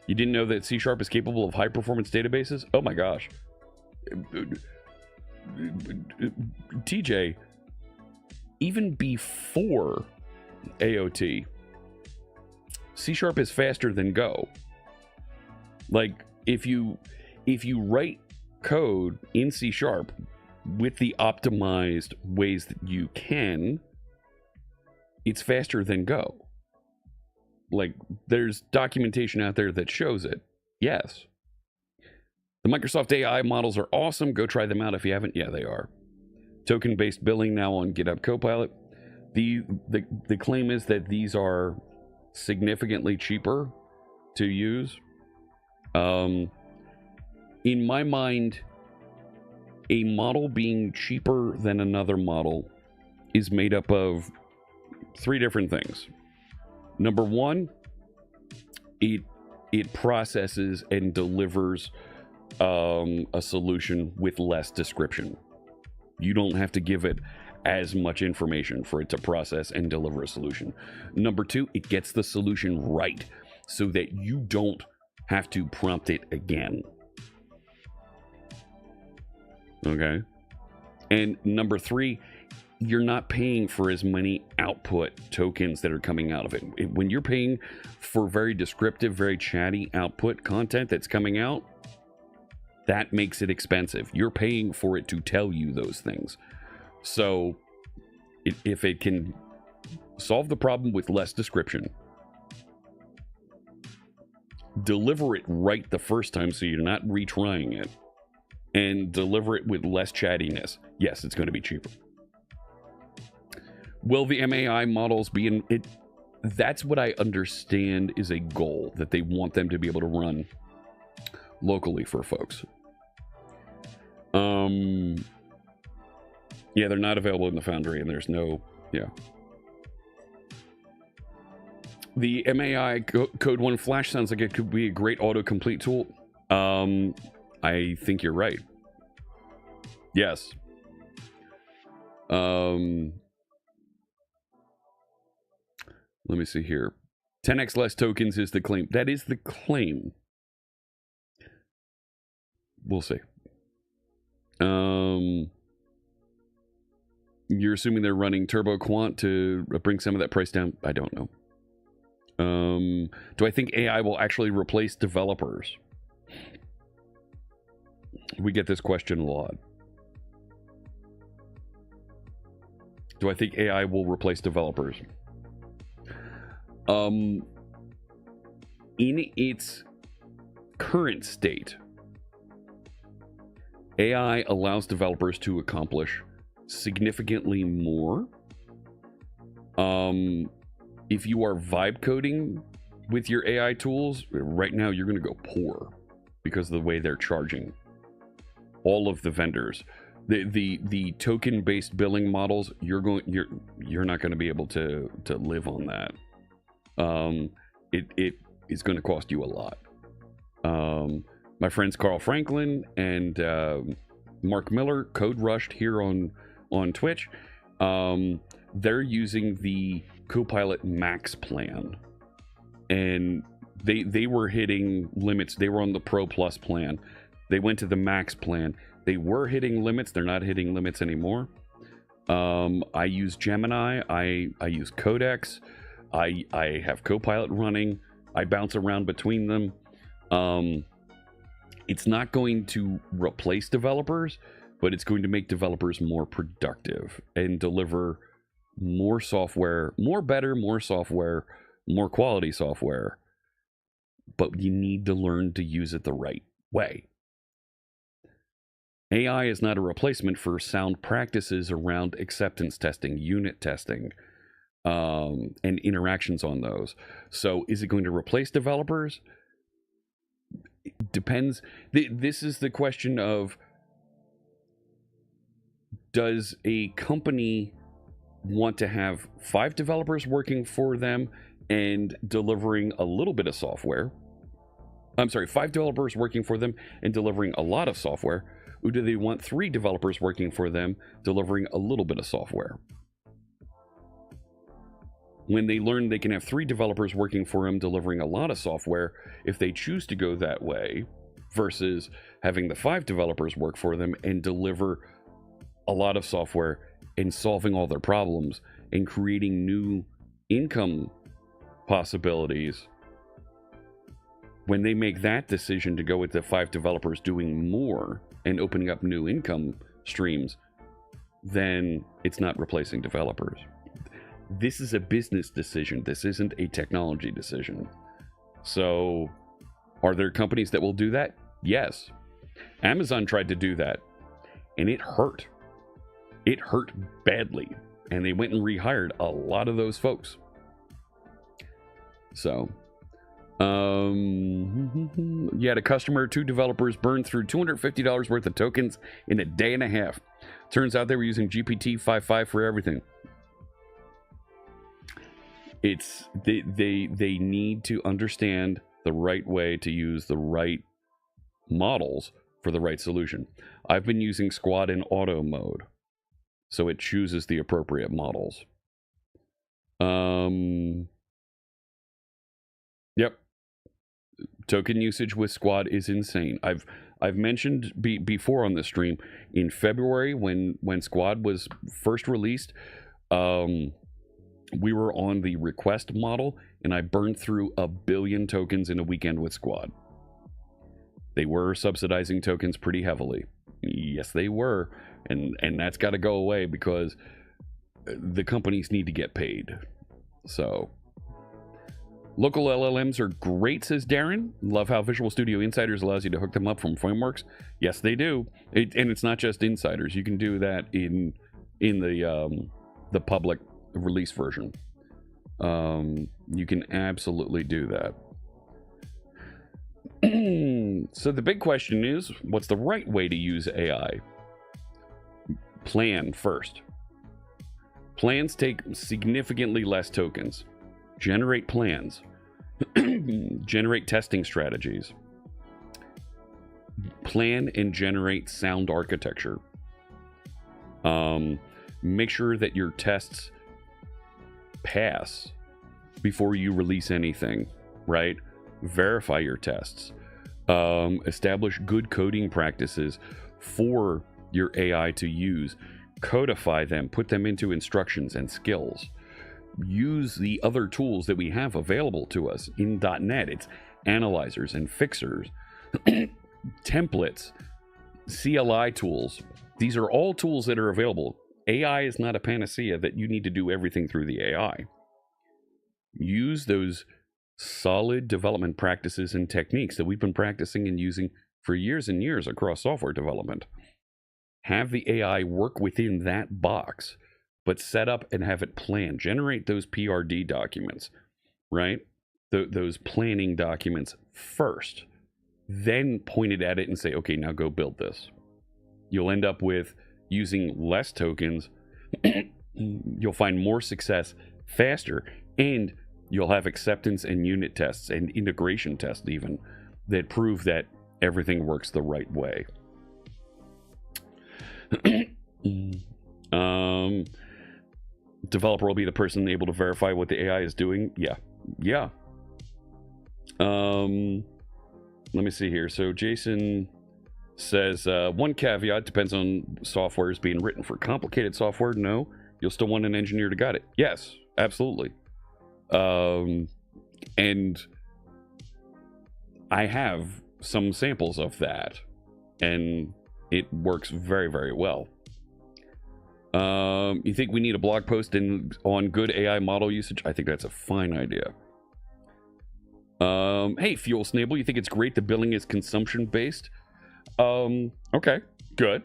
You didn't know that C# is capable of high-performance databases? Oh my gosh. TJ, even before AOT, C# is faster than Go. Like, if you write code in C# with the optimized ways that you can, it's faster than Go. Like, there's documentation out there that shows it. Yes. The Microsoft AI models are awesome. Go try them out if you haven't. Yeah, they are. Token-based billing now on GitHub Copilot. The claim is that these are significantly cheaper to use. In my mind, a model being cheaper than another model is made up of 3 different things. Number one, it processes and delivers a solution with less description. You don't have to give it as much information for it to process and deliver a solution. Number 2, it gets the solution right so that you don't have to prompt it again. Okay. And number 3, you're not paying for as many output tokens that are coming out of it. When you're paying for very descriptive, very chatty output content that's coming out, that makes it expensive. You're paying for it to tell you those things. So if it can solve the problem with less description, deliver it right the first time so you're not retrying it, and deliver it with less chattiness, yes, it's going to be cheaper. Will the MAI models be in it? That's what I understand is a goal, that they want them to be able to run locally for folks. Yeah, they're not available in the Foundry, and there's no, yeah. The MAI Code 1 Flash sounds like it could be a great autocomplete tool. I think you're right. Yes. Let me see here. 10x less tokens is the claim. That is the claim. We'll see. You're assuming they're running Turbo Quant to bring some of that price down? I don't know. Do I think AI will actually replace developers? We get this question a lot. Do I think AI will replace developers? In its current state, AI allows developers to accomplish significantly more. If you are vibe coding with your AI tools, right now you're going to go poor because of the way they're charging. All of the vendors, the token-based billing models, you're not going to be able to live on that. It is going to cost you a lot. My friends Carl Franklin and Mark Miller, Code Rushed here on Twitch, they're using the Copilot Max plan, and they were hitting limits. They were on the Pro Plus plan. They went to the Max plan. They were hitting limits. They're not hitting limits anymore. I use Gemini. I use Codex. I have Copilot running. I bounce around between them. It's not going to replace developers, but it's going to make developers more productive and deliver more software, more better, more software, more quality software. But you need to learn to use it the right way. AI is not a replacement for sound practices around acceptance testing, unit testing, and interactions on those. So is it going to replace developers? It depends. This is the question of, does a company want to have 5 developers working for them and delivering a little bit of software? I'm sorry, 5 developers working for them and delivering a lot of software? Or do they want 3 developers working for them delivering a little bit of software? When they learn they can have 3 developers working for them delivering a lot of software, if they choose to go that way, versus having the 5 developers work for them and deliver a lot of software and solving all their problems and creating new income possibilities, when they make that decision to go with the 5 developers doing more and opening up new income streams, then it's not replacing developers. This is a business decision. This isn't a technology decision. So, are there companies that will do that? Yes. Amazon tried to do that, and it hurt. It hurt badly, and they went and rehired a lot of those folks. So, you had a customer, 2 developers burned through $250 worth of tokens in a day and a half. Turns out they were using GPT-5.5 for everything. It's they need to understand the right way to use the right models for the right solution. I've been using Squad in auto mode, so it chooses the appropriate models. Yep. Token usage with Squad is insane. I've mentioned before on the stream, in February when Squad was first released, we were on the request model, and I burned through 1 billion tokens in a weekend with Squad. They were subsidizing tokens pretty heavily. Yes, they were. And that's got to go away because the companies need to get paid. So, local LLMs are great, says Darren. Love how Visual Studio Insiders allows you to hook them up from frameworks. Yes, they do. And it's not just insiders. You can do that in the public release version. You can absolutely do that. So the big question is, what's the right way to use AI? Plan first. Plans take significantly less tokens. Generate plans. Generate testing strategies. Plan and generate sound architecture. Make sure that your tests pass before you release anything, right? Verify your tests. Establish good coding practices for your AI to use. Codify them, put them into instructions and skills. Use the other tools that we have available to us in .NET. It's analyzers and fixers, templates, CLI tools. These are all tools that are available. AI is not a panacea that you need to do everything through the AI. Use those solid development practices and techniques that we've been practicing and using for years and years across software development. Have the AI work within that box, but set up and have it plan. Generate those PRD documents, right? Those planning documents first. Then point it at it and say, okay, now go build this. You'll end up with using less tokens. You'll find more success faster, and you'll have acceptance and unit tests and integration tests even that prove that everything works the right way. Developer will be the person able to verify what the AI is doing. Yeah. Let me see here. So Jason says, one caveat, depends on software is being written. For complicated software, no. You'll still want an engineer to guide it. Yes, absolutely. And I have some samples of that, and it works very, very well. You think we need a blog post on good AI model usage? I think that's a fine idea. Hey, Fuel Snable, you think it's great the billing is consumption based? Okay, good.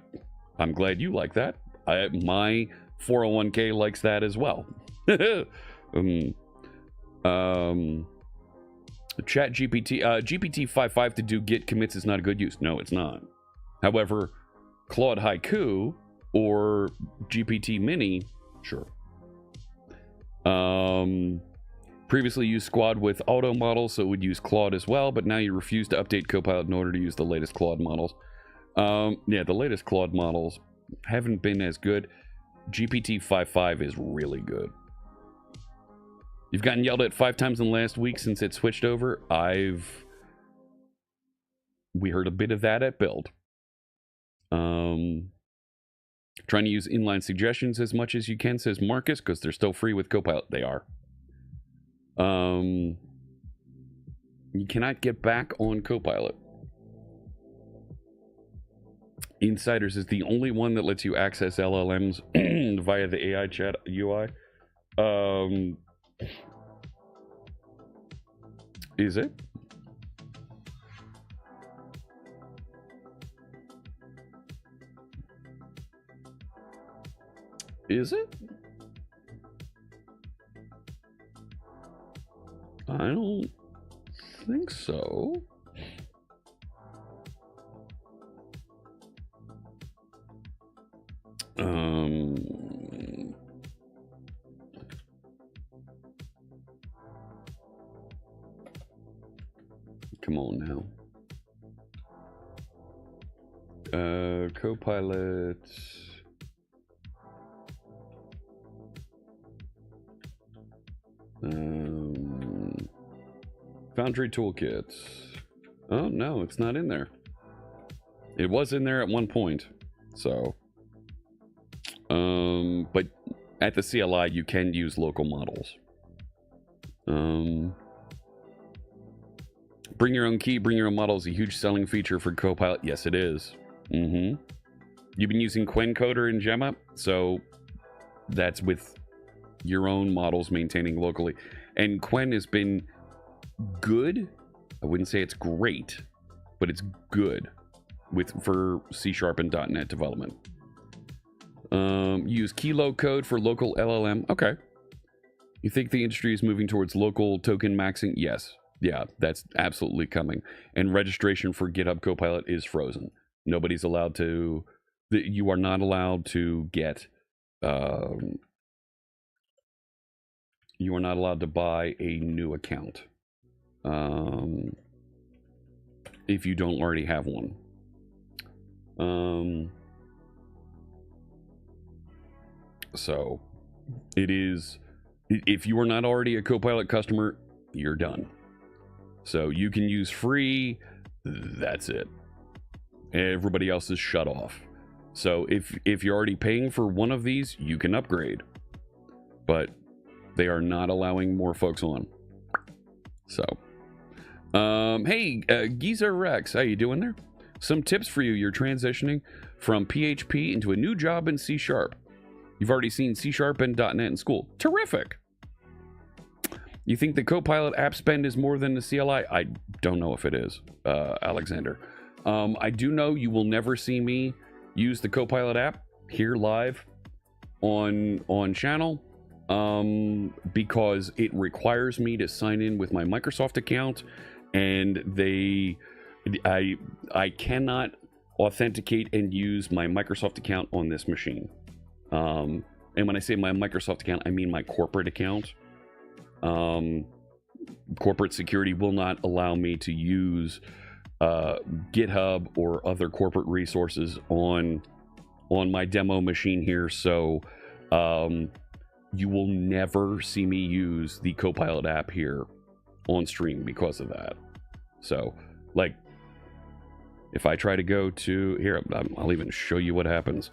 I'm glad you like that. My 401k likes that as well. Chat GPT, GPT-5.5 to do git commits is not a good use. No, it's not. However, Claude Haiku or GPT Mini, sure. Previously used Squad with auto models, so it would use Claude as well, but now you refuse to update Copilot in order to use the latest Claude models. Yeah, the latest Claude models haven't been as good. GPT-5.5 is really good. You've gotten yelled at 5 times in the last week since it switched over. We heard a bit of that at Build. Trying to use inline suggestions as much as you can, says Marcus, because they're still free with Copilot. They are. You cannot get back on Copilot. Insiders is the only one that lets you access LLMs via the AI chat UI. Is it? Is it? I don't think so. Come on now. Copilot. Foundry toolkit. Oh no, it's not in there. It was in there at one point, so. But at the CLI, you can use local models. Bring your own key, bring your own model is a huge selling feature for Copilot. Yes, it is. You've been using Quencoder and Gemma, so that's with your own models maintaining locally. And Quen has been good. I wouldn't say it's great, but it's good for C# and .NET development. Use Kilo code for local LLM. Okay. You think the industry is moving towards local token maxing? Yes. Yeah, that's absolutely coming. And registration for GitHub Copilot is frozen. Nobody's allowed to... You are not allowed to get... you are not allowed to buy a new account. If you don't already have one. So, it is... If you are not already a Copilot customer, you're done. So you can use free, that's it. Everybody else is shut off. So if you're already paying for one of these, you can upgrade. But they are not allowing more folks on. So, hey, Giza Rex, how you doing there? Some tips for you. You're transitioning from PHP into a new job in C#. You've already seen C# and .NET in school. Terrific. You think the Copilot app spend is more than the CLI? I don't know if it is, Alexander. I do know you will never see me use the Copilot app here live on channel because it requires me to sign in with my Microsoft account, and I cannot authenticate and use my Microsoft account on this machine. And when I say my Microsoft account, I mean my corporate account. Corporate security will not allow me to use GitHub or other corporate resources on my demo machine here, so you will never see me use the Copilot app here on stream because of that. So, like, if I try to go to here, I'll even show you what happens.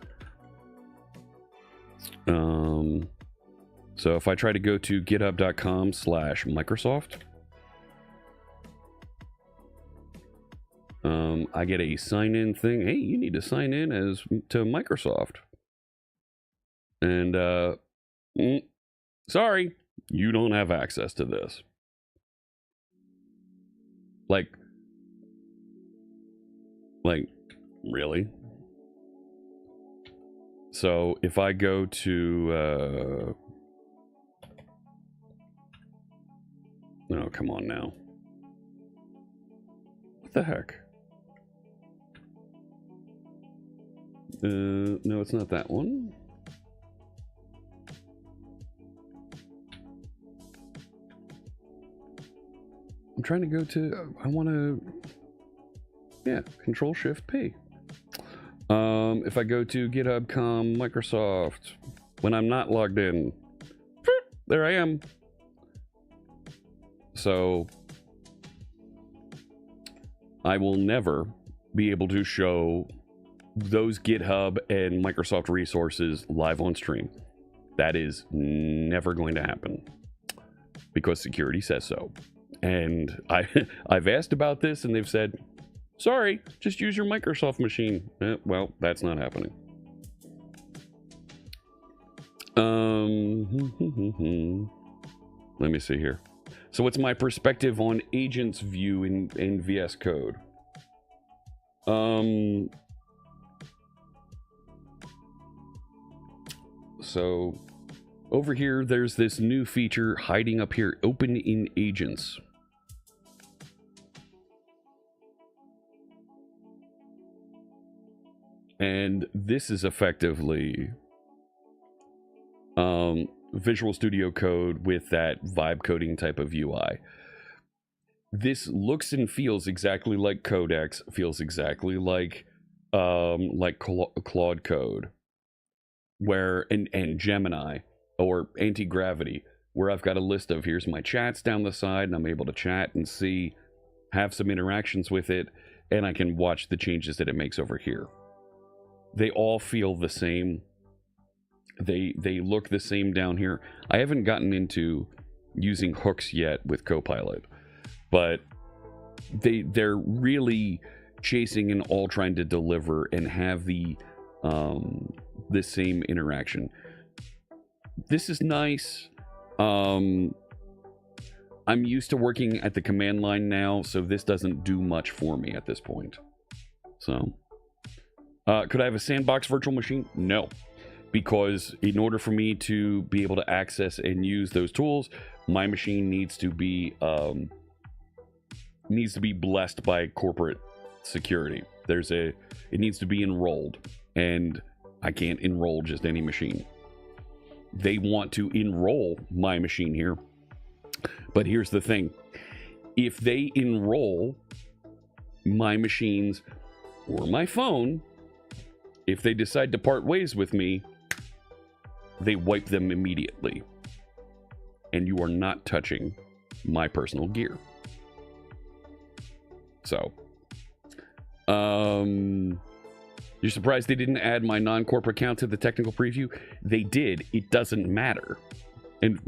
So if I try to go to github.com/Microsoft, I get a sign-in thing. Hey, you need to sign in to Microsoft. And, sorry, you don't have access to this. Like, really? So if I go to, oh, come on now. What the heck? No, it's not that one. I'm trying to go to, I want to, yeah, Control-Shift-P. If I go to GitHub.com Microsoft, when I'm not logged in, there I am. So I will never be able to show those GitHub and Microsoft resources live on stream. That is never going to happen because security says so. And I've asked about this and they've said, sorry, just use your Microsoft machine. Well, that's not happening. Let me see here. So what's my perspective on agents view in VS Code? So over here, there's this new feature hiding up here, open in agents. And this is effectively Visual Studio Code with that vibe coding type of UI. This looks and feels exactly like Codex, feels exactly like Claude Code, where and Gemini or Anti-Gravity, where I've got a list of here's my chats down the side, and I'm able to chat and see, have some interactions with it, and I can watch the changes that it makes over here. They all feel the same. They look the same down here. I haven't gotten into using hooks yet with Copilot, but they're really chasing and all trying to deliver and have the same interaction. This is nice. I'm used to working at the command line now, so this doesn't do much for me at this point. So, could I have a sandbox virtual machine? No, because in order for me to be able to access and use those tools, my machine needs to be blessed by corporate security. It needs to be enrolled, and I can't enroll just any machine. They want to enroll my machine here, but here's the thing: if they enroll my machines or my phone, if they decide to part ways with me, they wipe them immediately, and you are not touching my personal gear. So, you're surprised they didn't add my non-corporate account to the technical preview? They did. It doesn't matter. And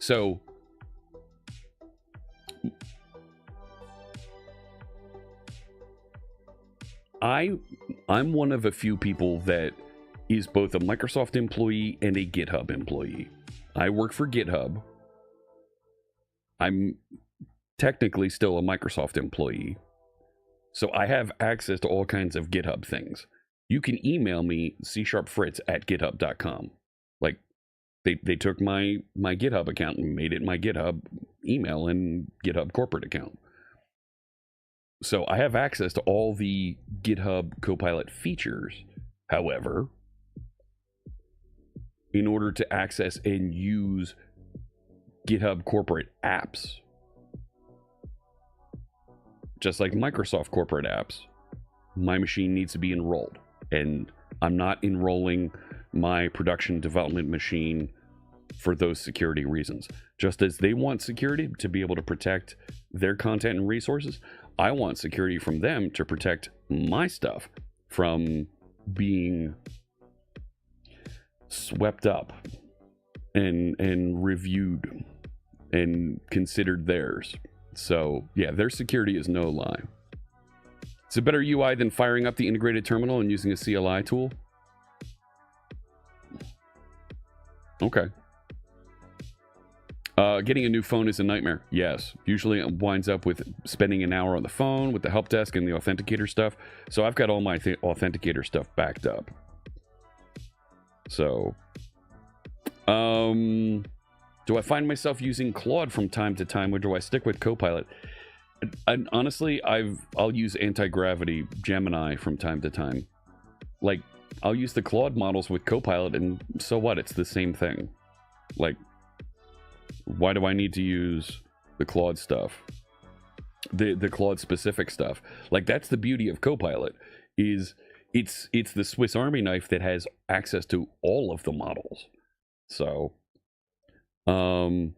so, I'm one of a few people that is both a Microsoft employee and a GitHub employee. I work for GitHub. I'm technically still a Microsoft employee, so I have access to all kinds of GitHub things. You can email me c#fritz@github.com. Like, they took my GitHub account and made it my GitHub email and GitHub corporate account. So I have access to all the GitHub Copilot features. However, in order to access and use GitHub corporate apps, just like Microsoft corporate apps, my machine needs to be enrolled. And I'm not enrolling my production development machine for those security reasons. Just as they want security to be able to protect their content and resources, I want security from them to protect my stuff from being swept up and reviewed and considered theirs. So yeah, their security is no lie. It's a better UI than firing up the integrated terminal and using a CLI tool. Okay. Getting a new phone is a nightmare. Yes. Usually it winds up with spending an hour on the phone with the help desk and the authenticator stuff. So I've got all my authenticator stuff backed up. So, do I find myself using Claude from time to time, or do I stick with Copilot? And honestly, I'll use Anti-Gravity Gemini from time to time. Like, I'll use the Claude models with Copilot, and so what? It's the same thing. Like, why do I need to use the Claude stuff? The Claude specific stuff. Like, that's the beauty of Copilot, is it's the Swiss Army knife that has access to all of the models. So, let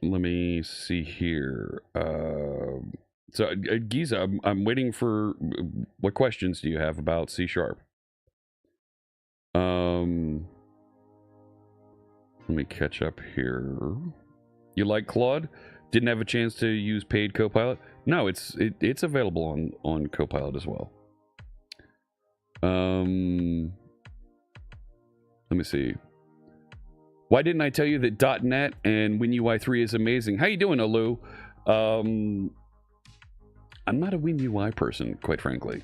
me see here. So, Giza, I'm waiting for... What questions do you have about C#? Let me catch up here. You like Claude? Didn't have a chance to use paid Copilot? No, it's available on Copilot as well. Let me see. Why didn't I tell you that .NET and WinUI 3 is amazing? How you doing, Alu? I'm not a WinUI person, quite frankly.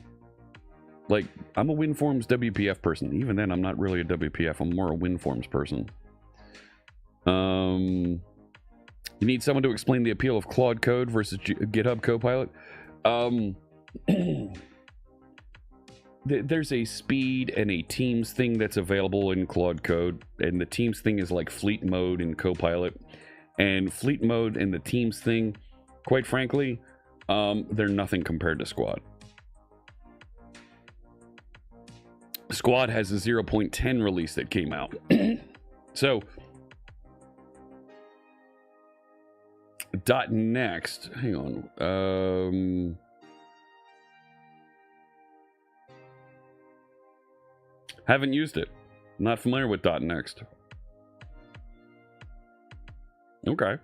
Like, I'm a WinForms WPF person. Even then, I'm not really a WPF. I'm more a WinForms person. You need someone to explain the appeal of Claude Code versus GitHub Copilot. There's a speed and a Teams thing that's available in Claude Code, and the Teams thing is like Fleet Mode in Copilot. And Fleet Mode and the Teams thing, quite frankly, they're nothing compared to Squad. Squad has a 0.10 release that came out. So, .next, hang on. Haven't used it. Not familiar with .next. Okay.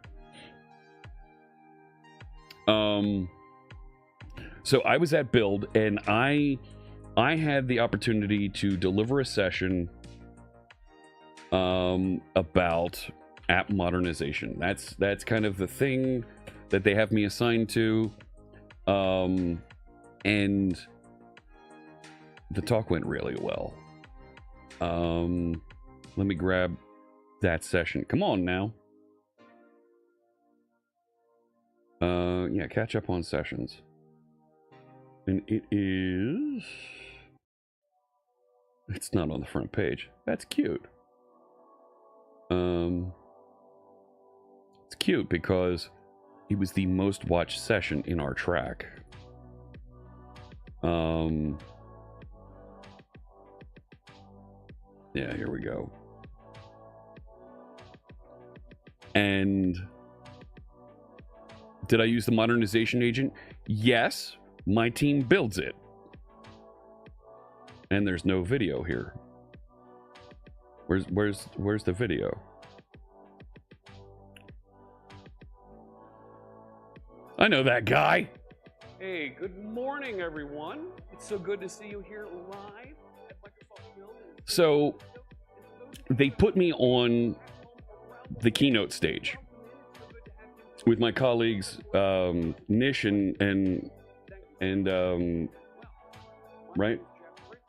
So I was at Build, and I had the opportunity to deliver a session about app modernization. That's kind of the thing that they have me assigned to, and the talk went really well. Let me grab that session. Come on now. Yeah, catch up on sessions. And it is... It's not on the front page. That's cute. It's cute because it was the most watched session in our track. Yeah, here we go. And did I use the modernization agent? Yes, my team builds it. And there's no video here. Where's the video? I know that guy. Hey, good morning, everyone. It's so good to see you here live at Microsoft Build. So they put me on the keynote stage with my colleagues Nish and right?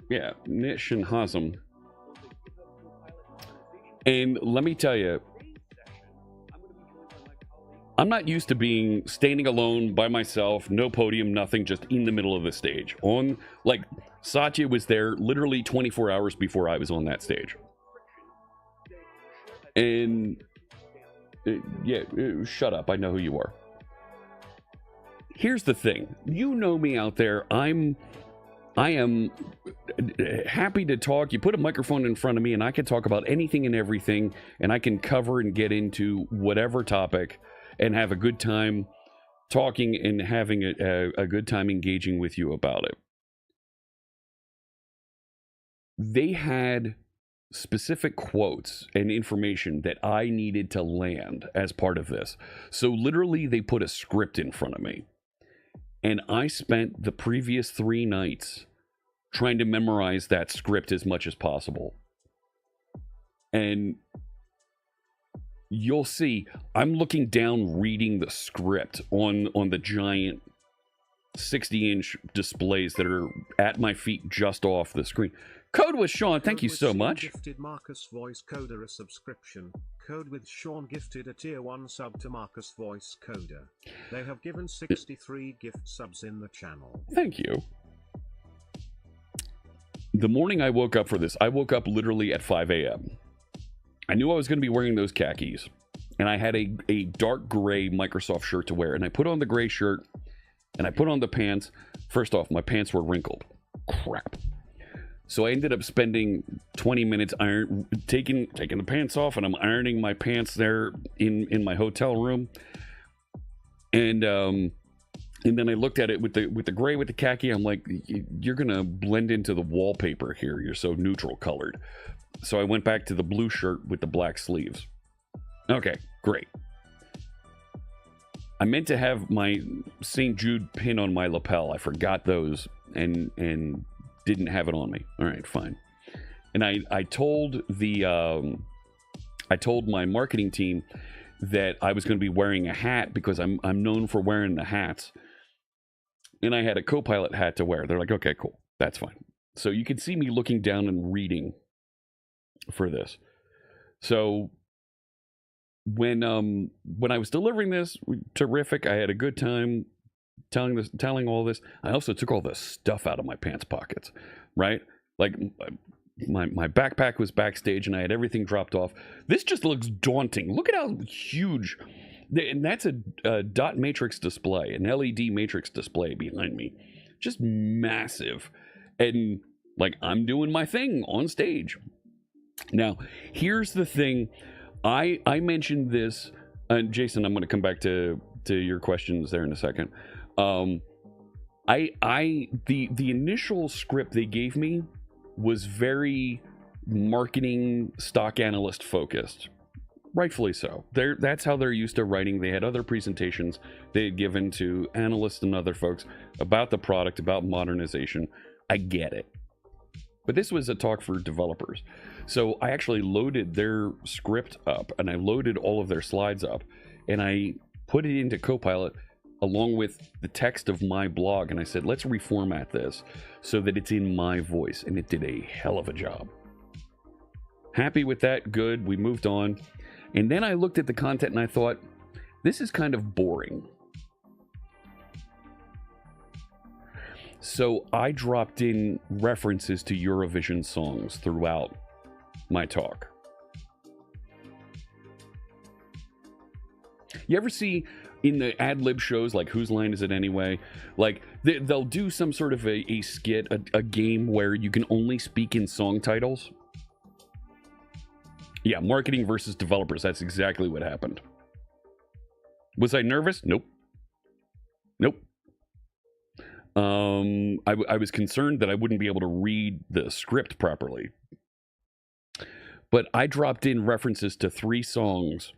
Yeah, Nish and Hazem. And let me tell you, I'm not used to being standing alone by myself, no podium, nothing, just in the middle of the stage. Like, Satya was there literally 24 hours before I was on that stage. And, yeah, shut up, I know who you are. Here's the thing, you know me out there, I am happy to talk. You put a microphone in front of me and I can talk about anything and everything, and I can cover and get into whatever topic and have a good time talking and having a good time engaging with you about it. They had specific quotes and information that I needed to land as part of this. So literally they put a script in front of me. And I spent the previous 3 nights trying to memorize that script as much as possible. And you'll see, I'm looking down reading the script on the giant 60-inch displays that are at my feet just off the screen. Code with Sean, thank you so much. Gifted Marcus Voice Coder a subscription. Code with Sean gifted a tier 1 sub to Marcus Voice Coder. They have given 63 gift subs in the channel. Thank you. The morning I woke up for this, I woke up literally at 5 a.m. I knew I was going to be wearing those khakis. And I had a dark gray Microsoft shirt to wear. And I put on the gray shirt. And I put on the pants. First off, my pants were wrinkled. Crap. So I ended up spending 20 minutes taking the pants off, and I'm ironing my pants there in my hotel room. And then I looked at it with the gray with the khaki. I'm like, you're gonna blend into the wallpaper here. You're so neutral colored. So I went back to the blue shirt with the black sleeves. Okay, great. I meant to have my St. Jude pin on my lapel. I forgot those and didn't have it on me. All right, fine. And I told I told my marketing team that I was going to be wearing a hat because I'm known for wearing the hats. And I had a Copilot hat to wear. They're like, okay, cool. That's fine. So you can see me looking down and reading for this. So when I was delivering this, terrific. I had a good time telling all this. I also took all the stuff out of my pants pockets, right? Like my backpack was backstage and I had everything dropped off. This just looks daunting. Look at how huge, and that's a dot matrix display, an LED matrix display behind me. Just massive. And like, I'm doing my thing on stage. Now, here's the thing. I mentioned this, and Jason, I'm going to come back to your questions there in a second. The initial script they gave me was very marketing stock analyst focused. Rightfully so. That's how they're used to writing. They had other presentations they had given to analysts and other folks about the product, about modernization. I get it. But this was a talk for developers. So I actually loaded their script up and I loaded all of their slides up and I put it into Copilot along with the text of my blog. And I said, let's reformat this so that it's in my voice. And it did a hell of a job. Happy with that. Good. We moved on. And then I looked at the content and I thought, this is kind of boring. So I dropped in references to Eurovision songs throughout my talk. You ever see in the ad-lib shows, like Whose Line Is It Anyway? Like they'll do some sort of a skit, a game where you can only speak in song titles. Yeah, marketing versus developers. That's exactly what happened. Was I nervous? Nope. Nope. I was concerned that I wouldn't be able to read the script properly. But I dropped in references to 3 songs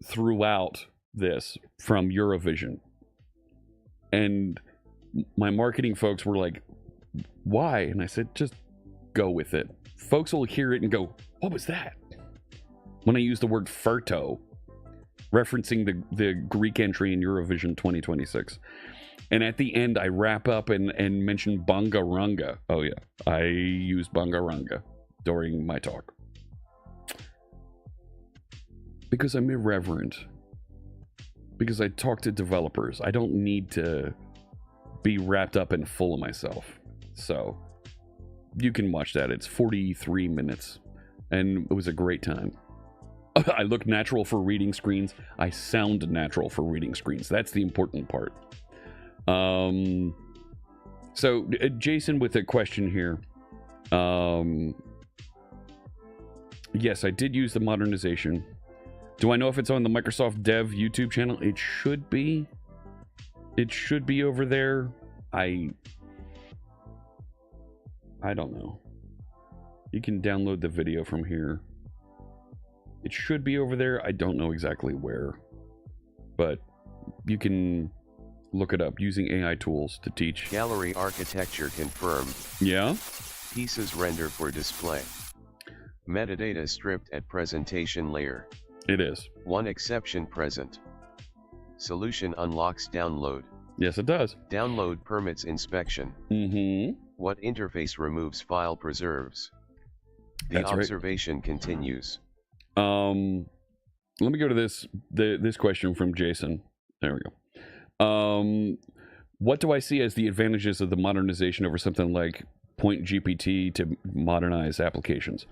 throughout this from Eurovision. And my marketing folks were like, why? And I said, just go with it. Folks will hear it and go, what was that? When I use the word ferto, referencing the Greek entry in Eurovision 2026. And at the end, I wrap up and mention Bangaranga. Oh, yeah. I use Bangaranga during my talk. Because I'm irreverent. Because I talk to developers. I don't need to be wrapped up and full of myself. So, you can watch that. It's 43 minutes. And it was a great time. I look natural for reading screens. I sound natural for reading screens. That's the important part. So Jason with a question here. Yes, I did use the modernization. Do I know if it's on the Microsoft Dev YouTube channel? It should be. It should be over there. I don't know. You can download the video from here. It should be over there. I don't know exactly where, but you can look it up using AI tools to teach. Gallery architecture confirmed. Yeah? Pieces render for display. Metadata stripped at presentation layer. It is. One exception present. Solution unlocks download. Yes, it does. Download permits inspection. Mm-hmm. What interface removes file preserves? The That's right. observation continues. Let me go to this question from Jason. There we go. What do I see as the advantages of the modernization over something like Point GPT to modernize applications?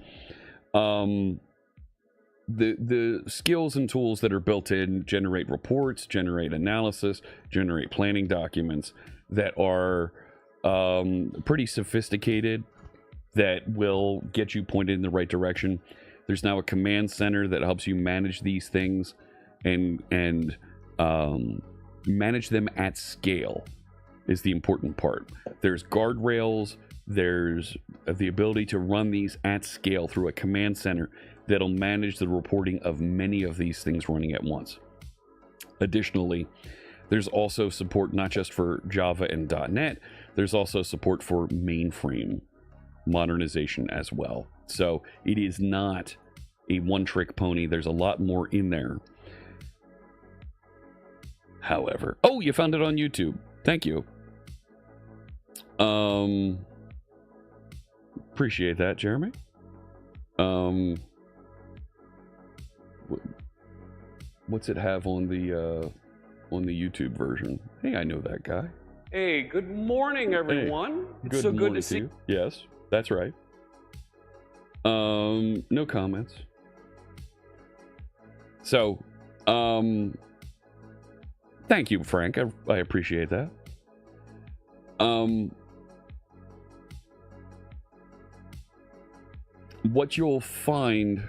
The skills and tools that are built in generate reports, generate analysis, generate planning documents that are pretty sophisticated, that will get you pointed in the right direction. There's now a command center that helps you manage these things and manage them at scale is the important part. There's guardrails. There's the ability to run these at scale through a command center that'll manage the reporting of many of these things running at once. Additionally, there's also support not just for Java and .NET, there's also support for mainframe modernization as well. So it is not a one-trick pony. There's a lot more in there. However, oh, you found it on YouTube. Thank you. Appreciate that, Jeremy. What's it have on the YouTube version? Hey, I know that guy. Hey, good morning, everyone. It's Good so good morning to see you. Yes, that's right. No comments. So, thank you, Frank. I appreciate that. What you'll find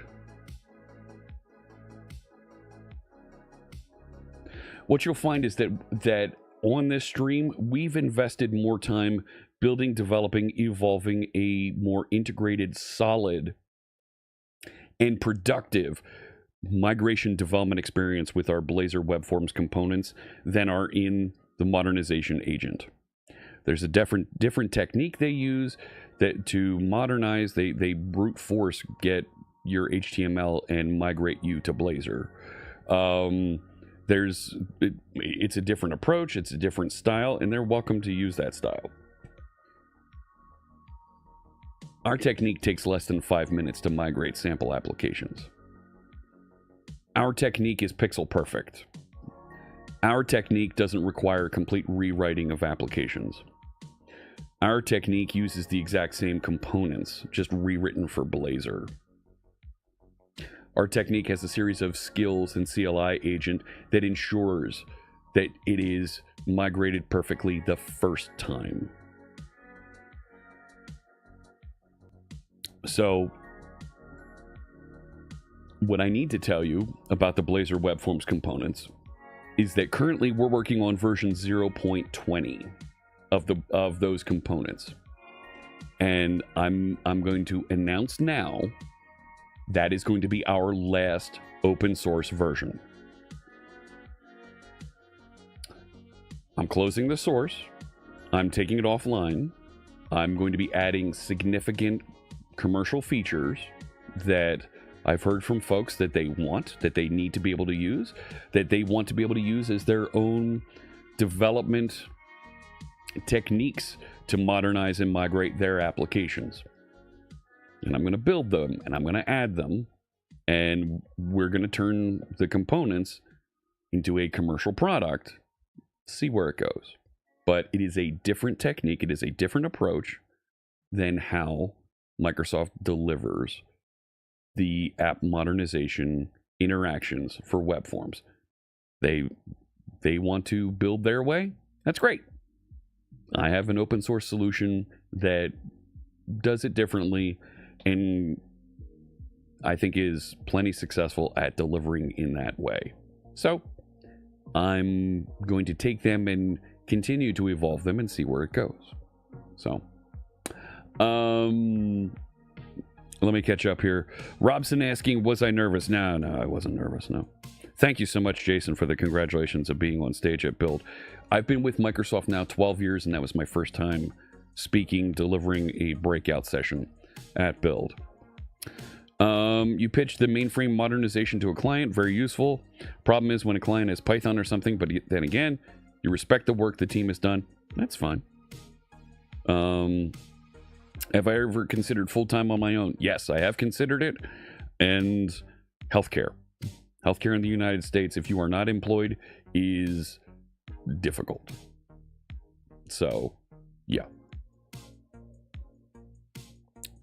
is that on this stream, we've invested more time building, developing, evolving a more integrated, solid, and productive migration development experience with our Blazor Web Forms components than are in the modernization agent. There's a different technique they use that to modernize. They brute force get your HTML and migrate you to Blazor. It's a different approach, it's a different style, and they're welcome to use that style. Our technique takes less than 5 minutes to migrate sample applications. Our technique is pixel perfect. Our technique doesn't require complete rewriting of applications. Our technique uses the exact same components, just rewritten for Blazor. Our technique has a series of skills and CLI agent that ensures that it is migrated perfectly the first time. So, what I need to tell you about the Blazor Web Forms components is that currently we're working on version 0.20 of those components. And I'm going to announce now that is going to be our last open source version. I'm closing the source. I'm taking it offline. I'm going to be adding significant commercial features that I've heard from folks that they want, that they need to be able to use, that they want to be able to use as their own development techniques to modernize and migrate their applications. And I'm going to build them, and I'm going to add them, and we're going to turn the components into a commercial product, see where it goes. But it is a different technique, it is a different approach than how Microsoft delivers the app modernization interactions for web forms. They want to build their way. That's great. I have an open source solution that does it differently and I think is plenty successful at delivering in that way. So I'm going to take them and continue to evolve them and see where it goes. So let me catch up here. Robson asking, was I nervous? No, I wasn't nervous. No. Thank you so much, Jason, for the congratulations of being on stage at Build. I've been with Microsoft now 12 years, and that was my first time speaking, delivering a breakout session at Build. You pitched the mainframe modernization to a client, very useful. Problem is when a client has Python or something, but then again, you respect the work the team has done. That's fine. Have I ever considered full-time on my own? Yes, I have considered it. And healthcare. Healthcare in the United States, if you are not employed, is difficult. So, yeah.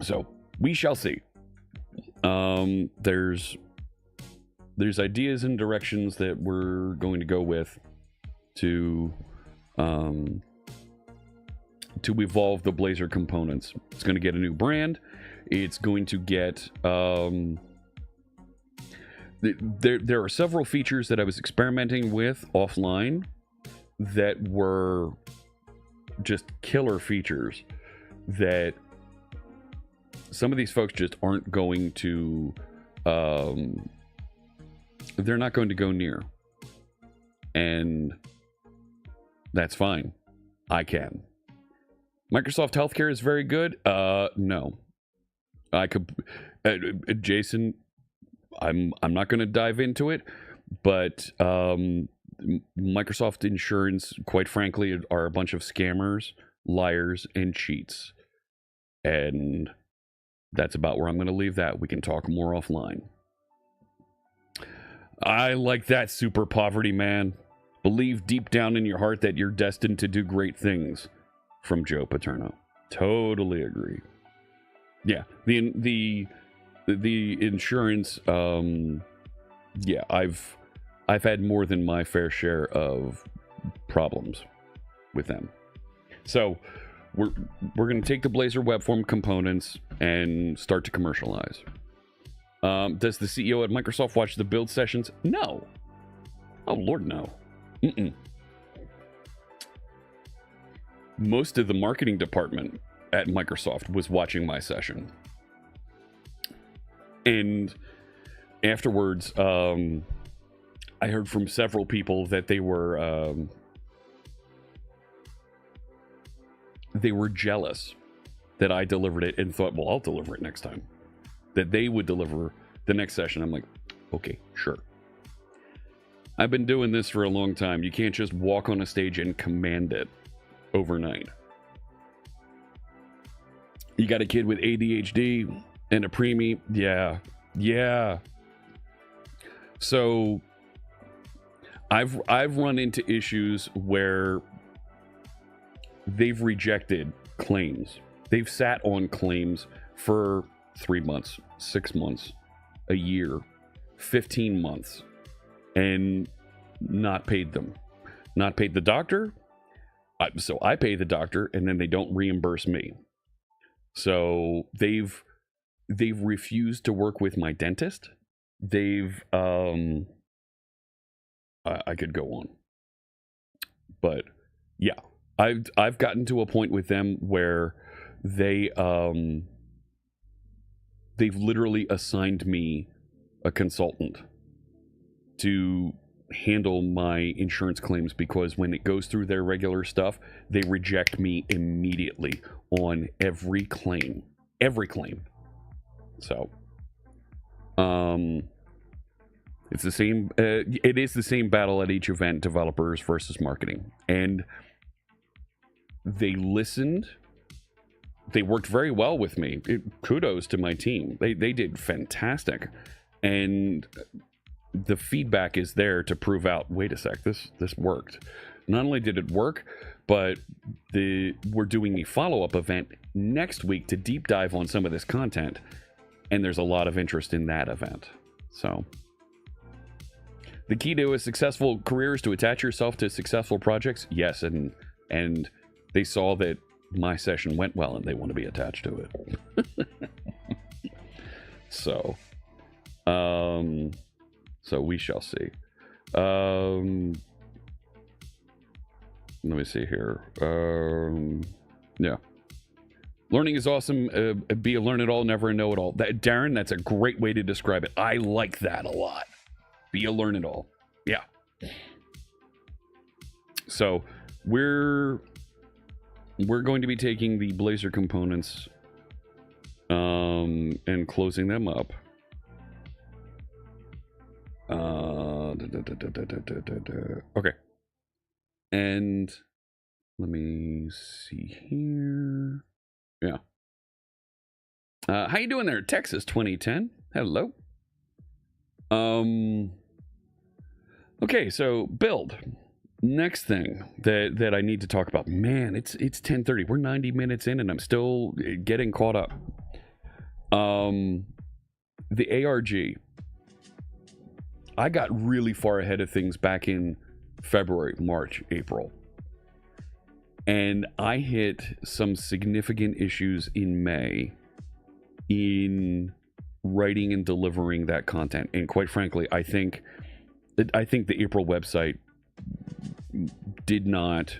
So, we shall see. There's ideas and directions that we're going to go with to evolve the Blazor components. It's going to get a new brand. It's going to get there are several features that I was experimenting with offline that were just killer features that some of these folks just aren't going to they're not going to go near, and that's fine. I can. Microsoft Healthcare is very good. No, I could, Jason. I'm not going to dive into it, but Microsoft Insurance, quite frankly, are a bunch of scammers, liars, and cheats, and that's about where I'm going to leave that. We can talk more offline. I like that, super poverty man. Believe deep down in your heart that you're destined to do great things. From Joe Paterno. Totally agree. Yeah, the insurance. Yeah, I've had more than my fair share of problems with them. So we're going to take the Blazor webform components and start to commercialize. Does the CEO at Microsoft watch the build sessions? No. Oh Lord, no. Most of the marketing department at Microsoft was watching my session. And afterwards, I heard from several people that they were jealous that I delivered it and thought, well, I'll deliver it next time. That they would deliver the next session. I'm like, okay, sure. I've been doing this for a long time. You can't just walk on a stage and command it overnight. You got a kid with ADHD and a preemie. Yeah. So I've run into issues where they've rejected claims. They've sat on claims for 3 months, 6 months, a year, 15 months, and not paid them. Not paid the doctor. So I pay the doctor, and then they don't reimburse me. So they've refused to work with my dentist. They've I could go on, but yeah, I've gotten to a point with them where they've literally assigned me a consultant to handle my insurance claims, because when it goes through their regular stuff, they reject me immediately on every claim. So it's the same it is the same battle at each event, developers versus marketing. And they listened. They worked very well with me. Kudos to my team. They did fantastic. And the feedback is there to prove out, wait a sec, this worked. Not only did it work, but we're doing a follow-up event next week to deep dive on some of this content, and there's a lot of interest in that event. So the key to a successful career is to attach yourself to successful projects. Yes, and they saw that my session went well and they want to be attached to it. So we shall see. Let me see here. Yeah. Learning is awesome. Be a learn it all, never a know it all. Darren, that's a great way to describe it. I like that a lot. Be a learn it all. Yeah. So we're going to be taking the Blazor components and closing them up. Okay. And let me see here. Yeah. How you doing there, Texas 2010? Hello. Okay, so build. Next thing that I need to talk about. Man, it's 10:30. We're 90 minutes in and I'm still getting caught up. The ARG. I got really far ahead of things back in February, March, April. And I hit some significant issues in May in writing and delivering that content. And quite frankly, I think the April website did not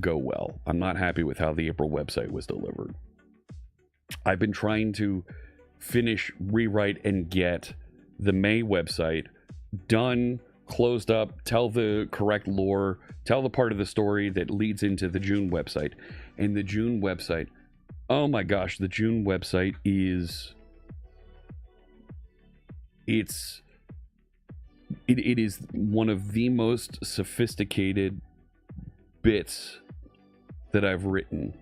go well. I'm not happy with how the April website was delivered. I've been trying to finish, rewrite, and get the May website done, closed up, tell the correct lore, tell the part of the story that leads into the June website. And the June website, oh my gosh, the June website is... It is one of the most sophisticated bits that I've written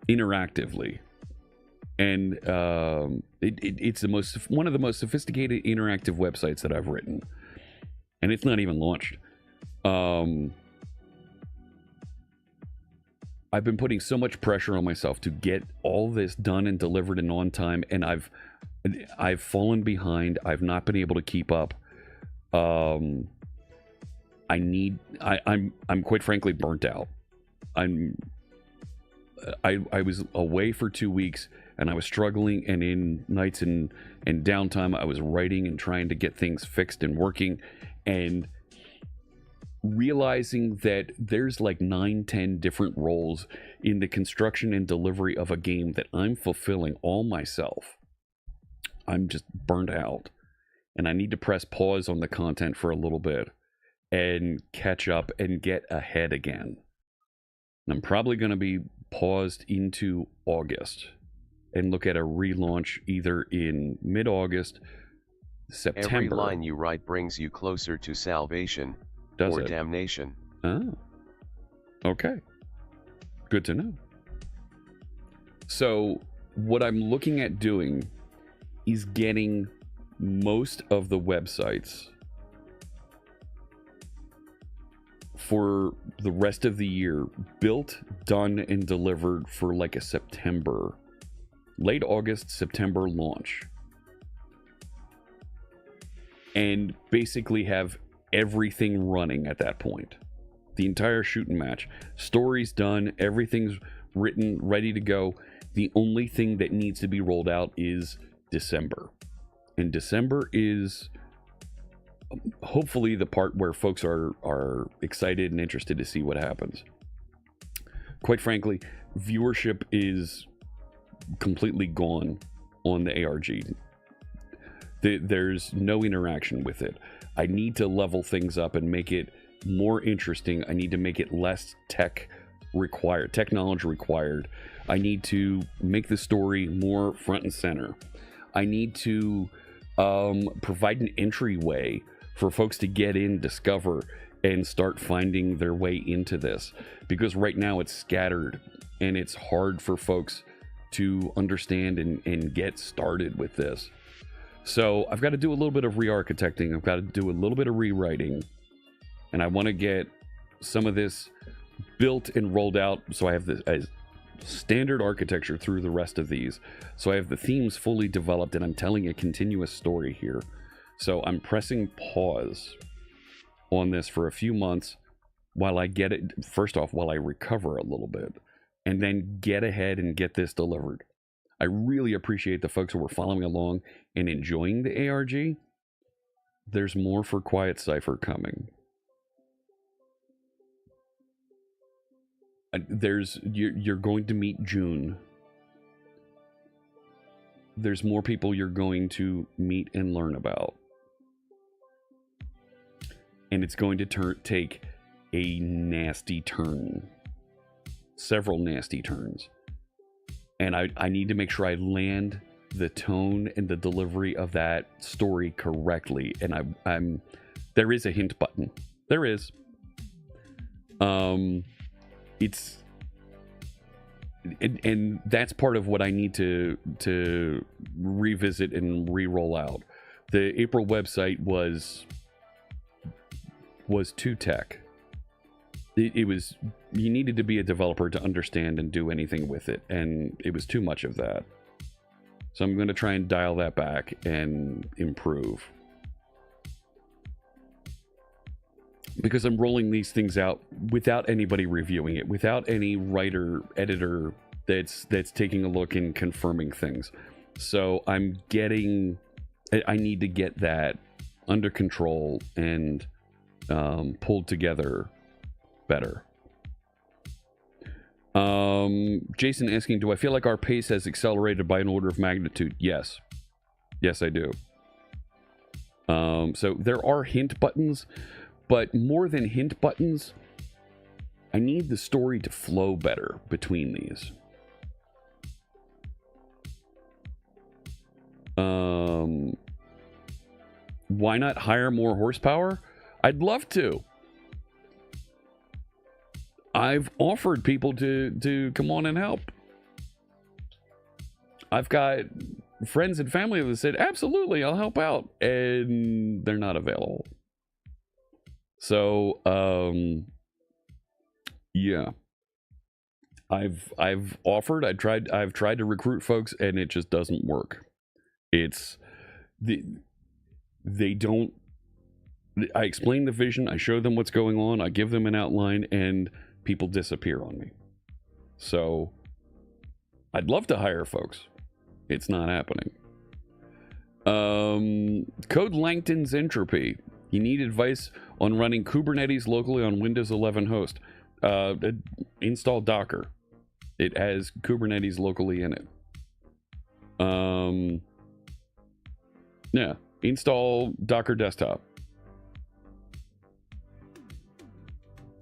interactively. And it's one of the most sophisticated interactive websites that I've written, and it's not even launched. I've been putting so much pressure on myself to get all this done and delivered and on time, and I've fallen behind. I've not been able to keep up. I'm quite frankly burnt out. I was away for 2 weeks, and I was struggling, and in nights and downtime I was writing and trying to get things fixed and working, and realizing that there's like 9-10 different roles in the construction and delivery of a game that I'm fulfilling all myself. I'm just burnt out, and I need to press pause on the content for a little bit and catch up and get ahead again. I'm probably going to be paused into August and look at a relaunch either in mid-August, September. Every line you write brings you closer to salvation or damnation. Oh, okay. Good to know. So what I'm looking at doing is getting most of the websites for the rest of the year built, done, and delivered for like a September, late August, September launch. And basically have everything running at that point. The entire shooting match. Story's done, everything's written, ready to go. The only thing that needs to be rolled out is December. And December is hopefully the part where folks are excited and interested to see what happens. Quite frankly, viewership is completely gone on the ARG. There's no interaction with it. I need to level things up and make it more interesting. I need to make it less technology required. I need to make the story more front and center. I need to provide an entryway for folks to get in, discover, and start finding their way into this. Because right now it's scattered and it's hard for folks to understand and get started with this. So I've got to do a little bit of re-architecting. I've got to do a little bit of rewriting. And I want to get some of this built and rolled out so I have this as standard architecture through the rest of these. So I have the themes fully developed and I'm telling a continuous story here. So I'm pressing pause on this for a few months while I get it, first off, while I recover a little bit, and then get ahead and get this delivered. I really appreciate the folks who were following along and enjoying the ARG. There's more for Quiet Cipher coming. You're going to meet June. There's more people you're going to meet and learn about. And it's going to take a nasty turn. Several nasty turns. And I need to make sure I land the tone and the delivery of that story correctly. And I'm there is a hint button. There is. It's and that's part of what I need to revisit and re-roll out. The April website was too tech. It was, you needed to be a developer to understand and do anything with it, and it was too much of that. So I'm going to try and dial that back and improve. Because I'm rolling these things out without anybody reviewing it, without any writer, editor that's taking a look and confirming things. So I need to get that under control and pulled together better. Jason asking, do I feel like our pace has accelerated by an order of magnitude? Yes. Yes, I do. So there are hint buttons, but more than hint buttons, I need the story to flow better between these. Why not hire more horsepower? I'd love to. I've offered people to come on and help. I've got friends and family that said, absolutely, I'll help out. And they're not available. So, yeah. I've offered, I've tried to recruit folks, and it just doesn't work. It's they don't. I explain the vision, I show them what's going on, I give them an outline, and people disappear on me. So I'd love to hire folks. It's not happening. Code Langton's Entropy. You need advice on running Kubernetes locally on Windows 11 host. Install Docker. It has Kubernetes locally in it. Yeah. Install Docker Desktop.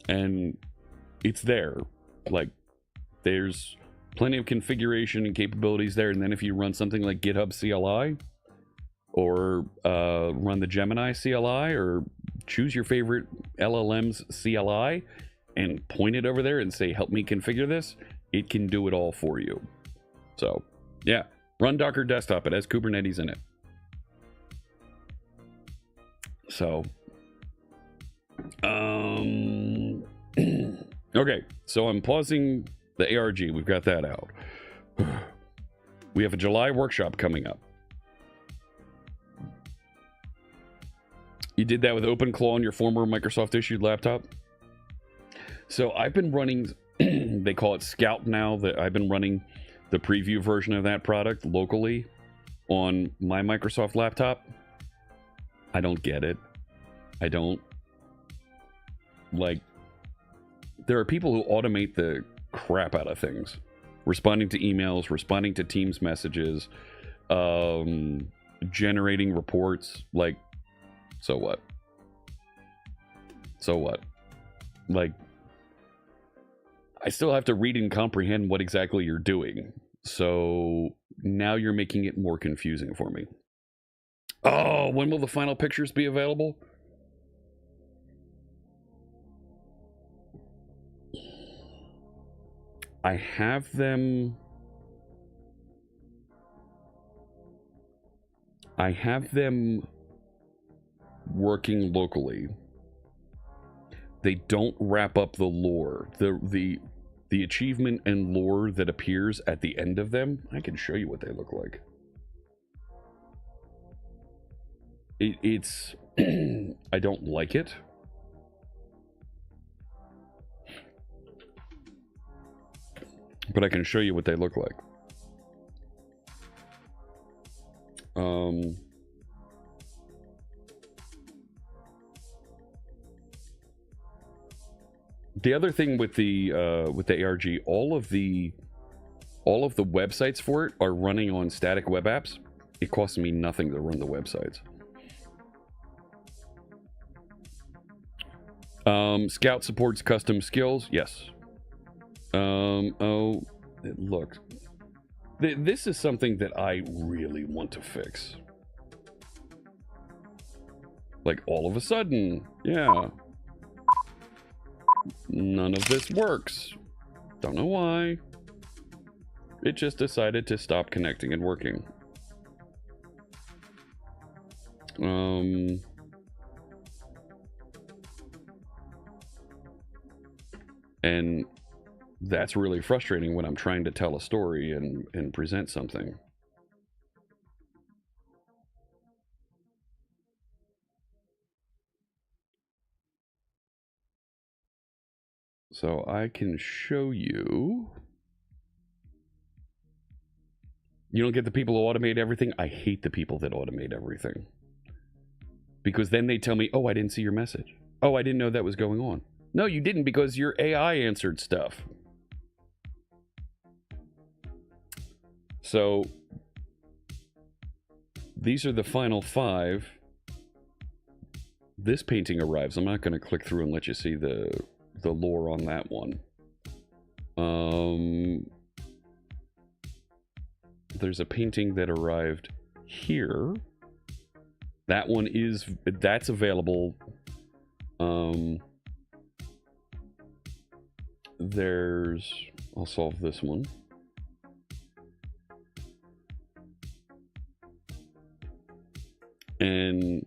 And it's there. Like, there's plenty of configuration and capabilities there. And then if you run something like GitHub CLI, or run the Gemini CLI, or choose your favorite LLM's CLI and point it over there and say, help me configure this, it can do it all for you. So, yeah, run Docker Desktop. It has Kubernetes in it. So, okay, so I'm pausing the ARG. We've got that out. We have a July workshop coming up. You did that with OpenClaw on your former Microsoft issued laptop? So I've been running, they call it Scout now, that I've been running the preview version of that product locally on my Microsoft laptop. I don't get it. I don't. Like, there are people who automate the crap out of things. Responding to emails, responding to Teams messages, generating reports. Like, so what? So what? Like, I still have to read and comprehend what exactly you're doing. So now you're making it more confusing for me. Oh, when will the final pictures be available? I have them. I have them working locally. They don't wrap up the lore. The achievement and lore that appears at the end of them, I can show you what they look like. It's I don't like it. But I can show you what they look like. The other thing with the ARG, all of the websites for it are running on static web apps. It costs me nothing to run the websites. Scout supports custom skills. Yes. Oh, look. This is something that I really want to fix. Like, all of a sudden, yeah. None of this works. Don't know why. It just decided to stop connecting and working. And that's really frustrating when I'm trying to tell a story and present something. So I can show you. You don't get the people who automate everything? I hate the people that automate everything. Because then they tell me, oh, I didn't see your message. Oh, I didn't know that was going on. No, you didn't, because your AI answered stuff. So these are the final 5. this painting arrives, I'm not going to click through and let you see the lore on that one. There's a painting that arrived here. That one that's available. I'll solve this one. And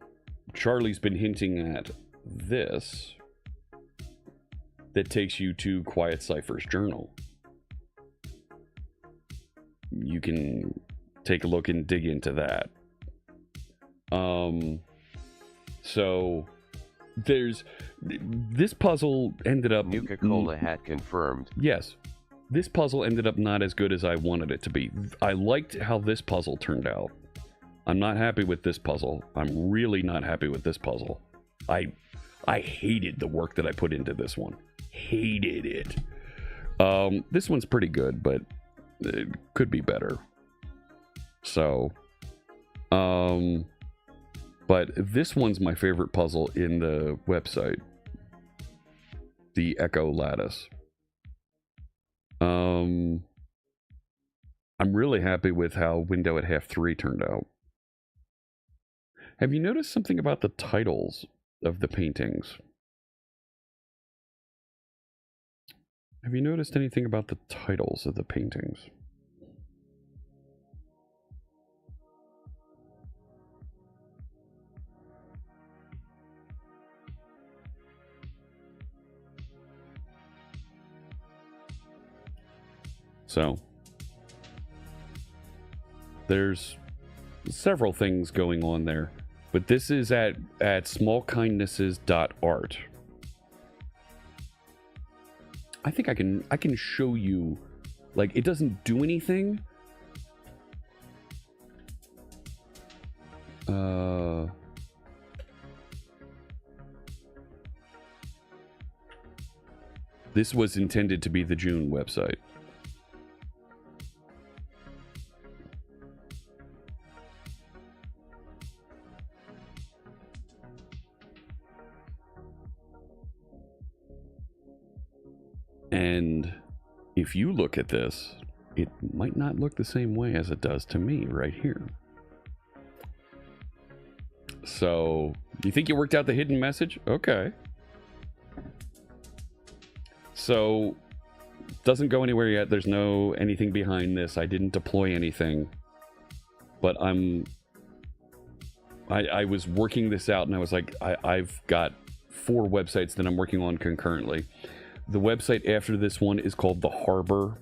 Charlie's been hinting at this that takes you to Quiet Cipher's journal. You can take a look and dig into that. So this puzzle ended up Nuka-Cola hat confirmed. Yes. This puzzle ended up not as good as I wanted it to be. I liked how this puzzle turned out. I'm not happy with this puzzle. I'm really not happy with this puzzle. I hated the work that I put into this one. Hated it. This one's pretty good, but it could be better. So, but this one's my favorite puzzle in the website. The Echo Lattice. I'm really happy with how Window at Half 3 turned out. Have you noticed something about the titles of the paintings? Have you noticed anything about the titles of the paintings? So, there's several things going on there, but this is at smallkindnesses.art. I think I can show you, like, it doesn't do anything. This was intended to be the June website. And if you look at this, it might not look the same way as it does to me right here. So, you think you worked out the hidden message? Okay. So, doesn't go anywhere yet. There's no anything behind this. I didn't deploy anything. But I was working this out, and I was like, I've got 4 websites that I'm working on concurrently. The website after this one is called The Harbor.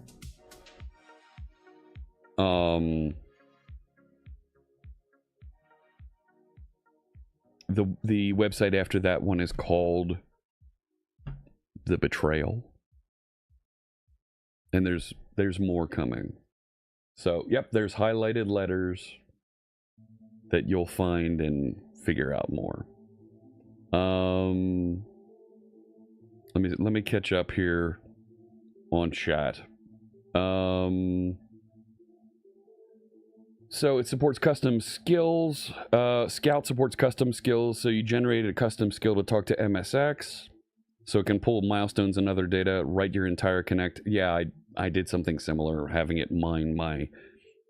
The website after that one is called The Betrayal. And there's more coming. So, yep, there's highlighted letters that you'll find and figure out more. Let me catch up here on chat. So it supports custom skills. Scout supports custom skills. So you generated a custom skill to talk to MSX. So it can pull milestones and other data, write your entire connect. Yeah, I did something similar, having it mine my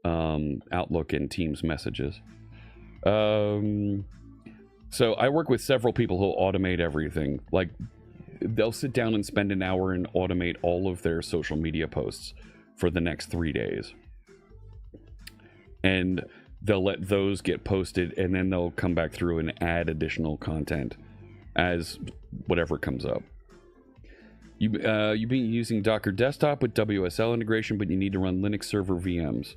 Outlook and Teams messages. So I work with several people who automate everything. Like, they'll sit down and spend an hour and automate all of their social media posts for the next 3 days. And they'll let those get posted, and then they'll come back through and add additional content as whatever comes up. You've been using Docker Desktop with WSL integration, but you need to run Linux server VMs.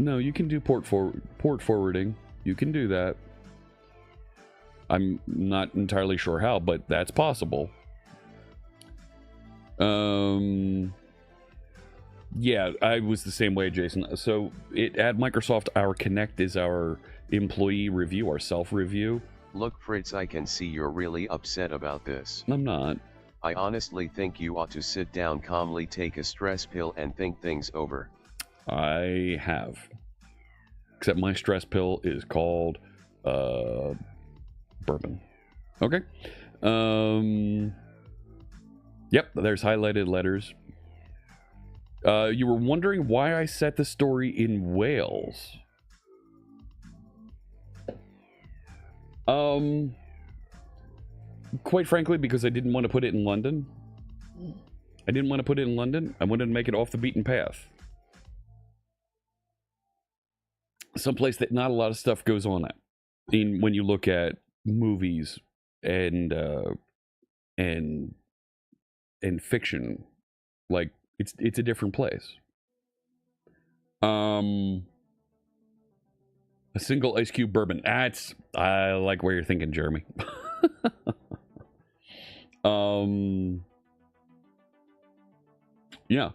No, you can do port forwarding. You can do that. I'm not entirely sure how, but that's possible. Yeah, I was the same way, Jason. So at Microsoft, our Connect is our employee review, our self-review. Look, Fritz, I can see you're really upset about this. I'm not. I honestly think you ought to sit down calmly, take a stress pill, and think things over. I have. Except my stress pill is called Bourbon. Okay. Yep, there's highlighted letters. You were wondering why I set the story in Wales. Quite frankly, because I didn't want to put it in London. I wanted to make it off the beaten path. Someplace that not a lot of stuff goes on at. When you look at movies and fiction, like it's a different place. A single ice cube bourbon. I like where you're thinking, Jeremy. Yeah.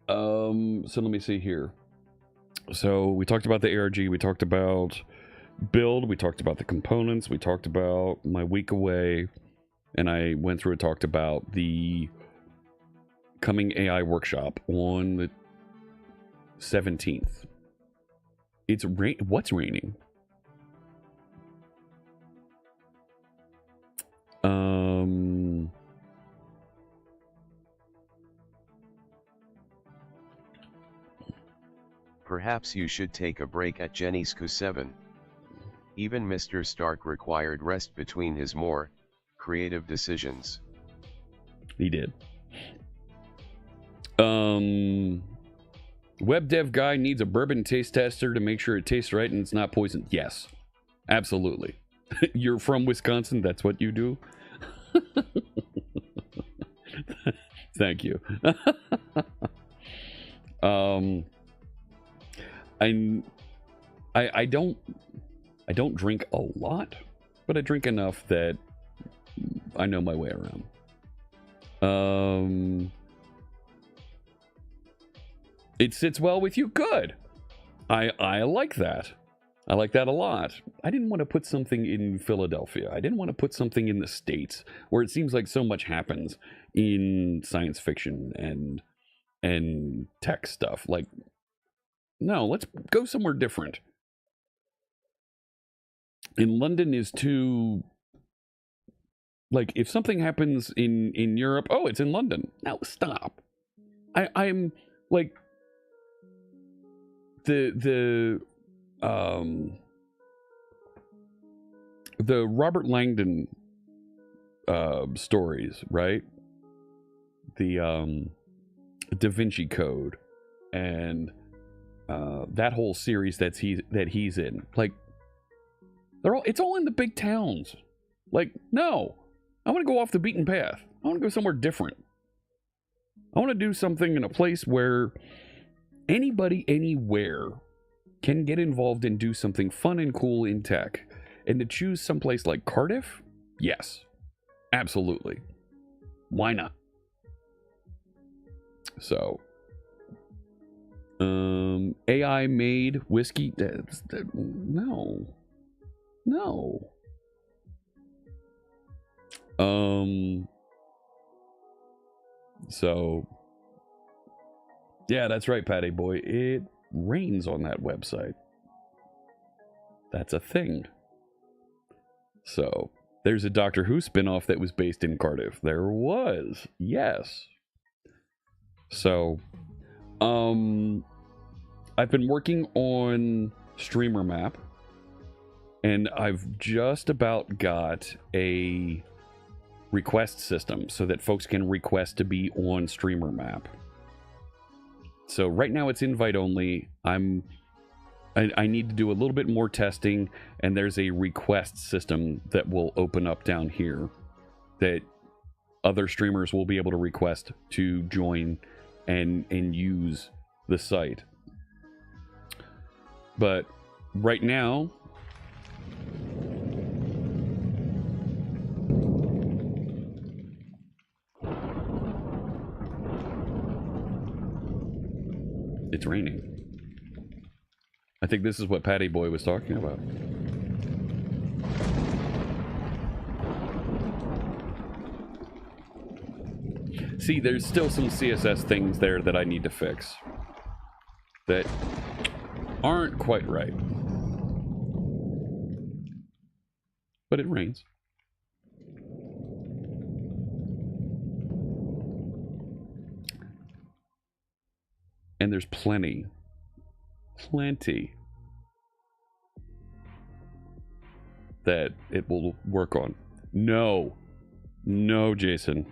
So let me see here. So we talked about the ARG, we talked about build, we talked about the components, we talked about my week away, and I went through and talked about the coming AI workshop on the 17th. It's what's raining? Perhaps you should take a break at Jenny's Q7. Even Mr. Stark required rest between his more creative decisions. He did. Web dev guy needs a bourbon taste tester to make sure it tastes right and it's not poisoned. Yes, absolutely. You're from Wisconsin. That's what you do. Thank you. I don't drink a lot, but I drink enough that I know my way around. It sits well with you. Good. I like that. I like that a lot. I didn't want to put something in Philadelphia. I didn't want to put something in the States where it seems like so much happens in science fiction and tech stuff. Like, no, let's go somewhere different. In London is too, like, if something happens in Europe, oh, it's in London. Now stop. I'm like the Robert Langdon stories, right? The Da Vinci Code and that whole series that he's in, like, it's all in the big towns. Like, no, I want to go off the beaten path. I want to go somewhere different. I want to do something in a place where anybody anywhere can get involved and do something fun and cool in tech. And to choose someplace like Cardiff, yes, absolutely. Why not? So, AI made whiskey? No. So, yeah, that's right, Patty boy. It rains on that website. That's a thing. So, there's a Doctor Who spinoff that was based in Cardiff. There was, yes. So, I've been working on Streamer Map, and I've just about got a request system so that folks can request to be on Streamer Map. So right now it's invite only. I need to do a little bit more testing, and there's a request system that will open up down here that other streamers will be able to request to join and use the site. But right now, it's raining. I think this is what Patty Boy was talking about. See, there's still some CSS things there that I need to fix that aren't quite right. But it rains. And there's plenty that it will work on. No, Jason.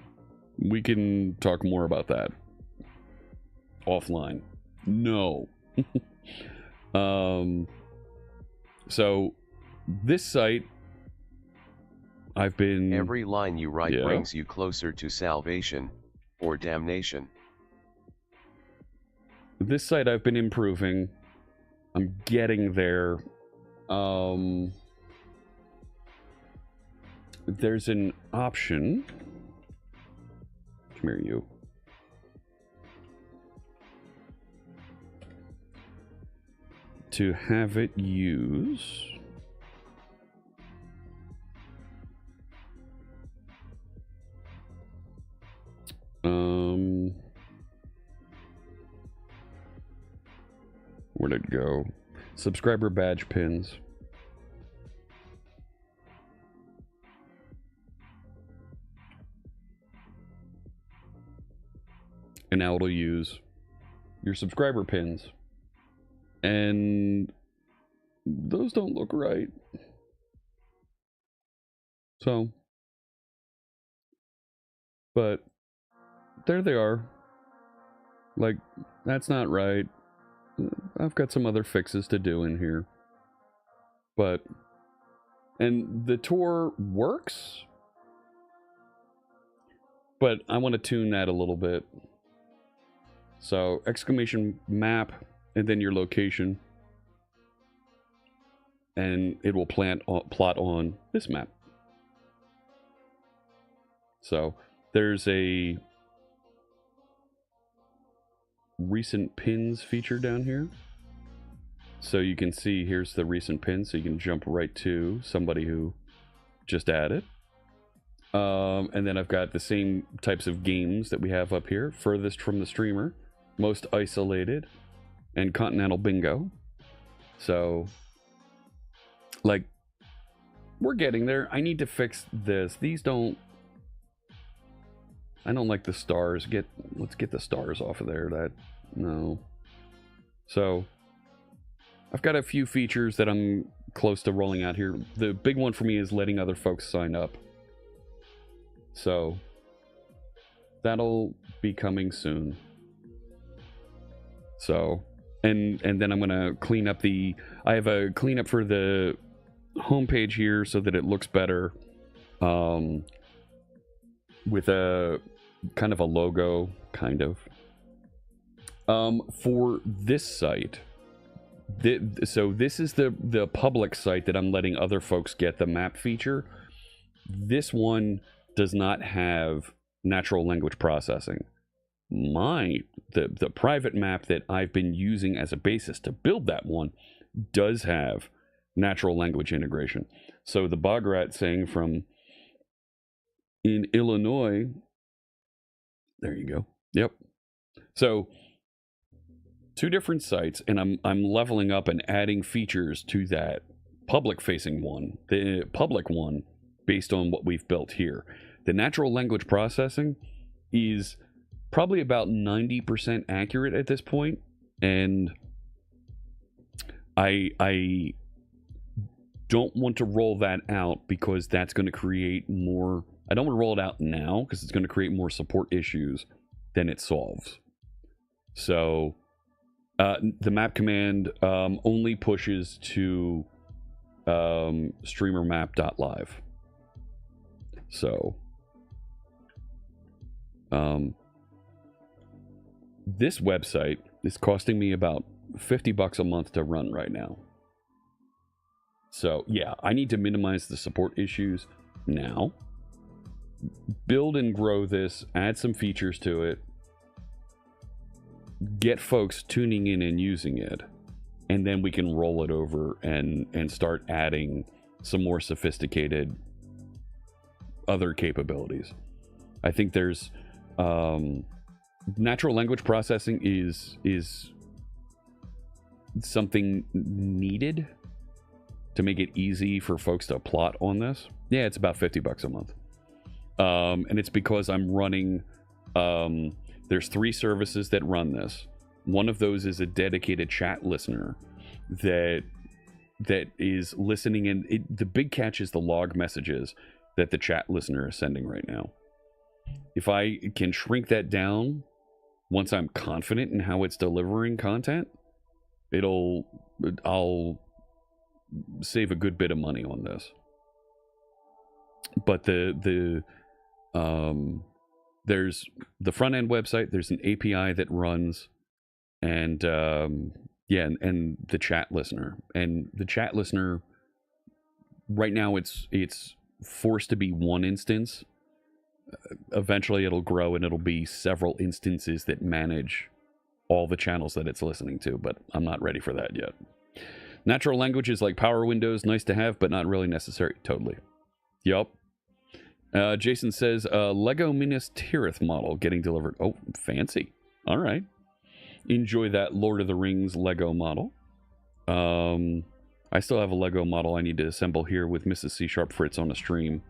We can talk more about that offline. No. So this site, I've been... Every line you write brings you closer to salvation or damnation. This site I've been improving. I'm getting there. There's an option. Come here, you. To have it use... Where'd it go? Subscriber badge pins. And now it'll use your subscriber pins. And those don't look right. So, but there they are. Like, that's not right. I've got some other fixes to do in here. But, and the tour works, but I want to tune that a little bit. So, exclamation map, and then your location. And it will plot on this map. So, there's a recent pins feature down here. So you can see here's the recent pins, so you can jump right to somebody who just added. And then I've got the same types of games that we have up here. Furthest from the streamer, most isolated, and continental bingo. So, like, we're getting there. I need to fix this. These don't... I don't like the stars. Let's get the stars off of there. No. So, I've got a few features that I'm close to rolling out here. The big one for me is letting other folks sign up. So, that'll be coming soon. So, and then I'm gonna clean up I have a cleanup for the homepage here so that it looks better. With a kind of a logo, kind of. For this site, so this is the public site that I'm letting other folks get the map feature. This one does not have natural language processing. The private map that I've been using as a basis to build that one does have natural language integration. So the Bograt saying from in Illinois, there you go. Yep. So two different sites, and I'm leveling up and adding features to that public facing one, the public one, based on what we've built here. The natural language processing is probably about 90% accurate at this point, and I don't want to roll that out because that's going to create more. I don't want to roll it out now because it's going to create more support issues than it solves. So the map command only pushes to streamermap.live. So this website is costing me about $50 a month to run right now. So yeah, I need to minimize the support issues now. Build and grow this, add some features to it, get folks tuning in and using it, and then we can roll it over and start adding some more sophisticated other capabilities. I think there's Natural language processing is something needed to make it easy for folks to plot on this. Yeah, it's about $50 a month. And it's because I'm running, there's 3 services that run this. One of those is a dedicated chat listener that is listening, and the big catch is the log messages that the chat listener is sending right now. If I can shrink that down, once I'm confident in how it's delivering content, I'll save a good bit of money on this. But there's the front end website, there's an API that runs, and and the chat listener. And the chat listener right now it's forced to be one instance. Eventually it'll grow and it'll be several instances that manage all the channels that it's listening to, but I'm not ready for that yet. Natural languages like power windows, nice to have, but not really necessary. Totally. Yup. Jason says, Lego Minas Tirith model getting delivered. Oh, fancy. All right. Enjoy that Lord of the Rings Lego model. I still have a Lego model I need to assemble here with Mrs. C Sharp Fritz on a stream.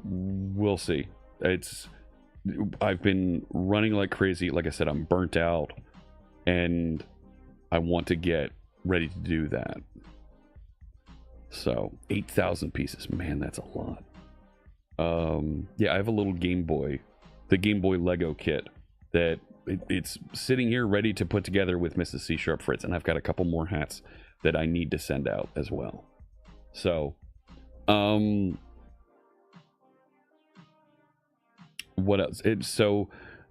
We'll see. I've been running like crazy. Like I said, I'm burnt out, and I want to get ready to do that. So 8,000 pieces, man, that's a lot. Yeah, I have a little Game Boy, the Game Boy Lego kit that it's sitting here ready to put together with Mrs. C Sharp Fritz, and I've got a couple more hats that I need to send out as well. So, what else?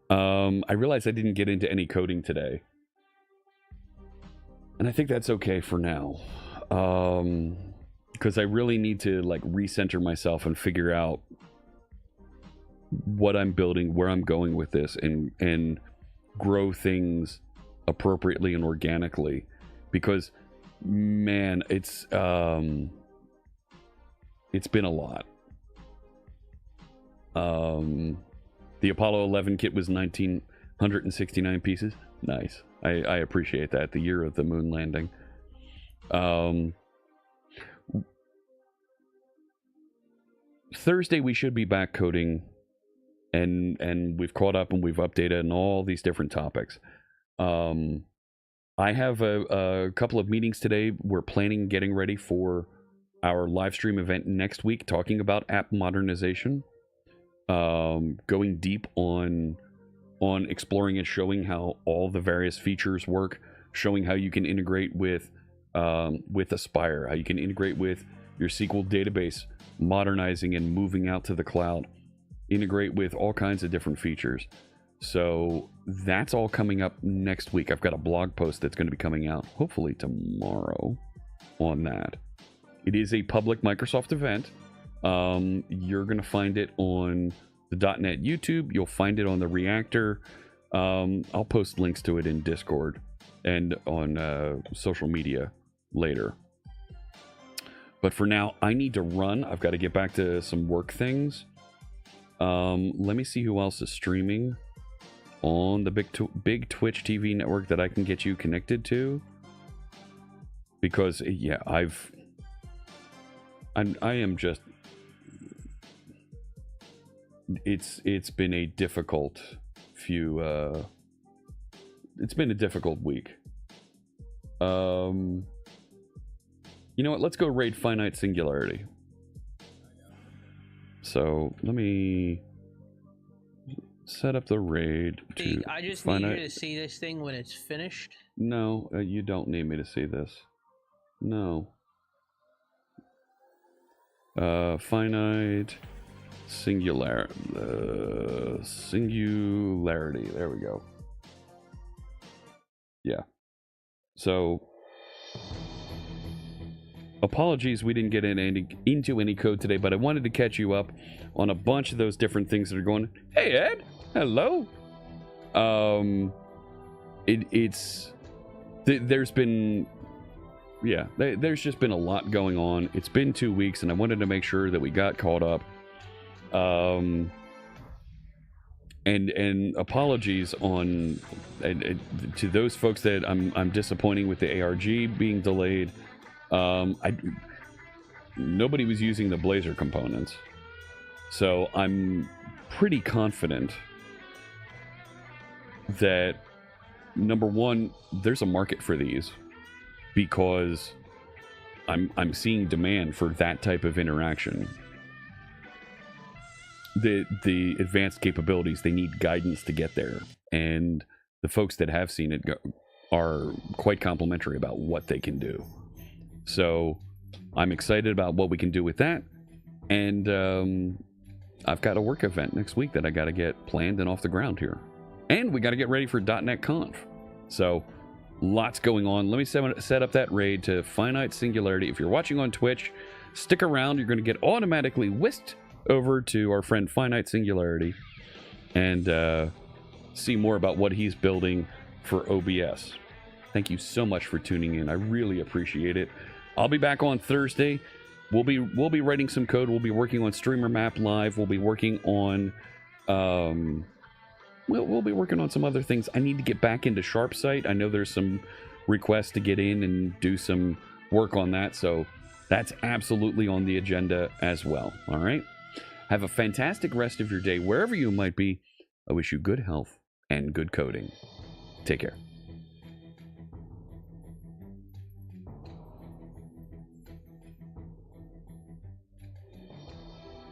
I realized I didn't get into any coding today, and I think that's okay for now. Because I really need to like recenter myself and figure out what I'm building, where I'm going with this, and grow things appropriately and organically. Because, man, it's been a lot. The Apollo 11 kit was 1,969 pieces. Nice. I appreciate that. The year of the moon landing. Thursday we should be back coding, and we've caught up and we've updated on all these different topics. I have a couple of meetings today. We're getting ready for our live stream event next week, talking about app modernization, going deep on exploring and showing how all the various features work, showing how you can integrate with Aspire, how you can integrate with your SQL database, modernizing and moving out to the cloud, integrate with all kinds of different features. So that's all coming up next week. I've got a blog post that's going to be coming out hopefully tomorrow on that. It is a public Microsoft event. You're going to find it on the .NET YouTube. You'll find it on the Reactor. I'll post links to it in Discord and on social media later. But for now, I need to run. I've got to get back to some work things. Let me see who else is streaming on the big Twitch TV network that I can get you connected to. Because, yeah, I am just... It's been a difficult few... it's been a difficult week. You know what? Let's go raid Finite Singularity. So let me set up the raid. I just need you to see this thing when it's finished. No, you don't need me to see this. No. Finite Singularity. There we go. Yeah. So... apologies we didn't get into any code today, but I wanted to catch you up on a bunch of those different things that are going. Hey Ed, hello. There's been, yeah, there's just been a lot going on. It's been 2 weeks, and I wanted to make sure that we got caught up. And apologies on to those folks that I'm disappointing with the ARG being delayed. Nobody was using the Blazor components, so I'm pretty confident that, number one, there's a market for these, because I'm seeing demand for that type of interaction. The advanced capabilities, they need guidance to get there, and the folks that have seen it are quite complimentary about what they can do. So I'm excited about what we can do with that, and I've got a work event next week that I got to get planned and off the ground here, and we got to get ready for .NET Conf. So lots going on. Let me set up that raid to Finite Singularity. If you're watching on Twitch, stick around. You're going to get automatically whisked over to our friend Finite Singularity and see more about what he's building for OBS. Thank you so much for tuning in. I really appreciate it. I'll be back on Thursday. We'll be writing some code. We'll be working on Streamer Map Live. We'll be working on we'll be working on some other things. I need to get back into SharpSite. I know there's some requests to get in and do some work on that, so that's absolutely on the agenda as well. All right? Have a fantastic rest of your day, wherever you might be. I wish you good health and good coding. Take care.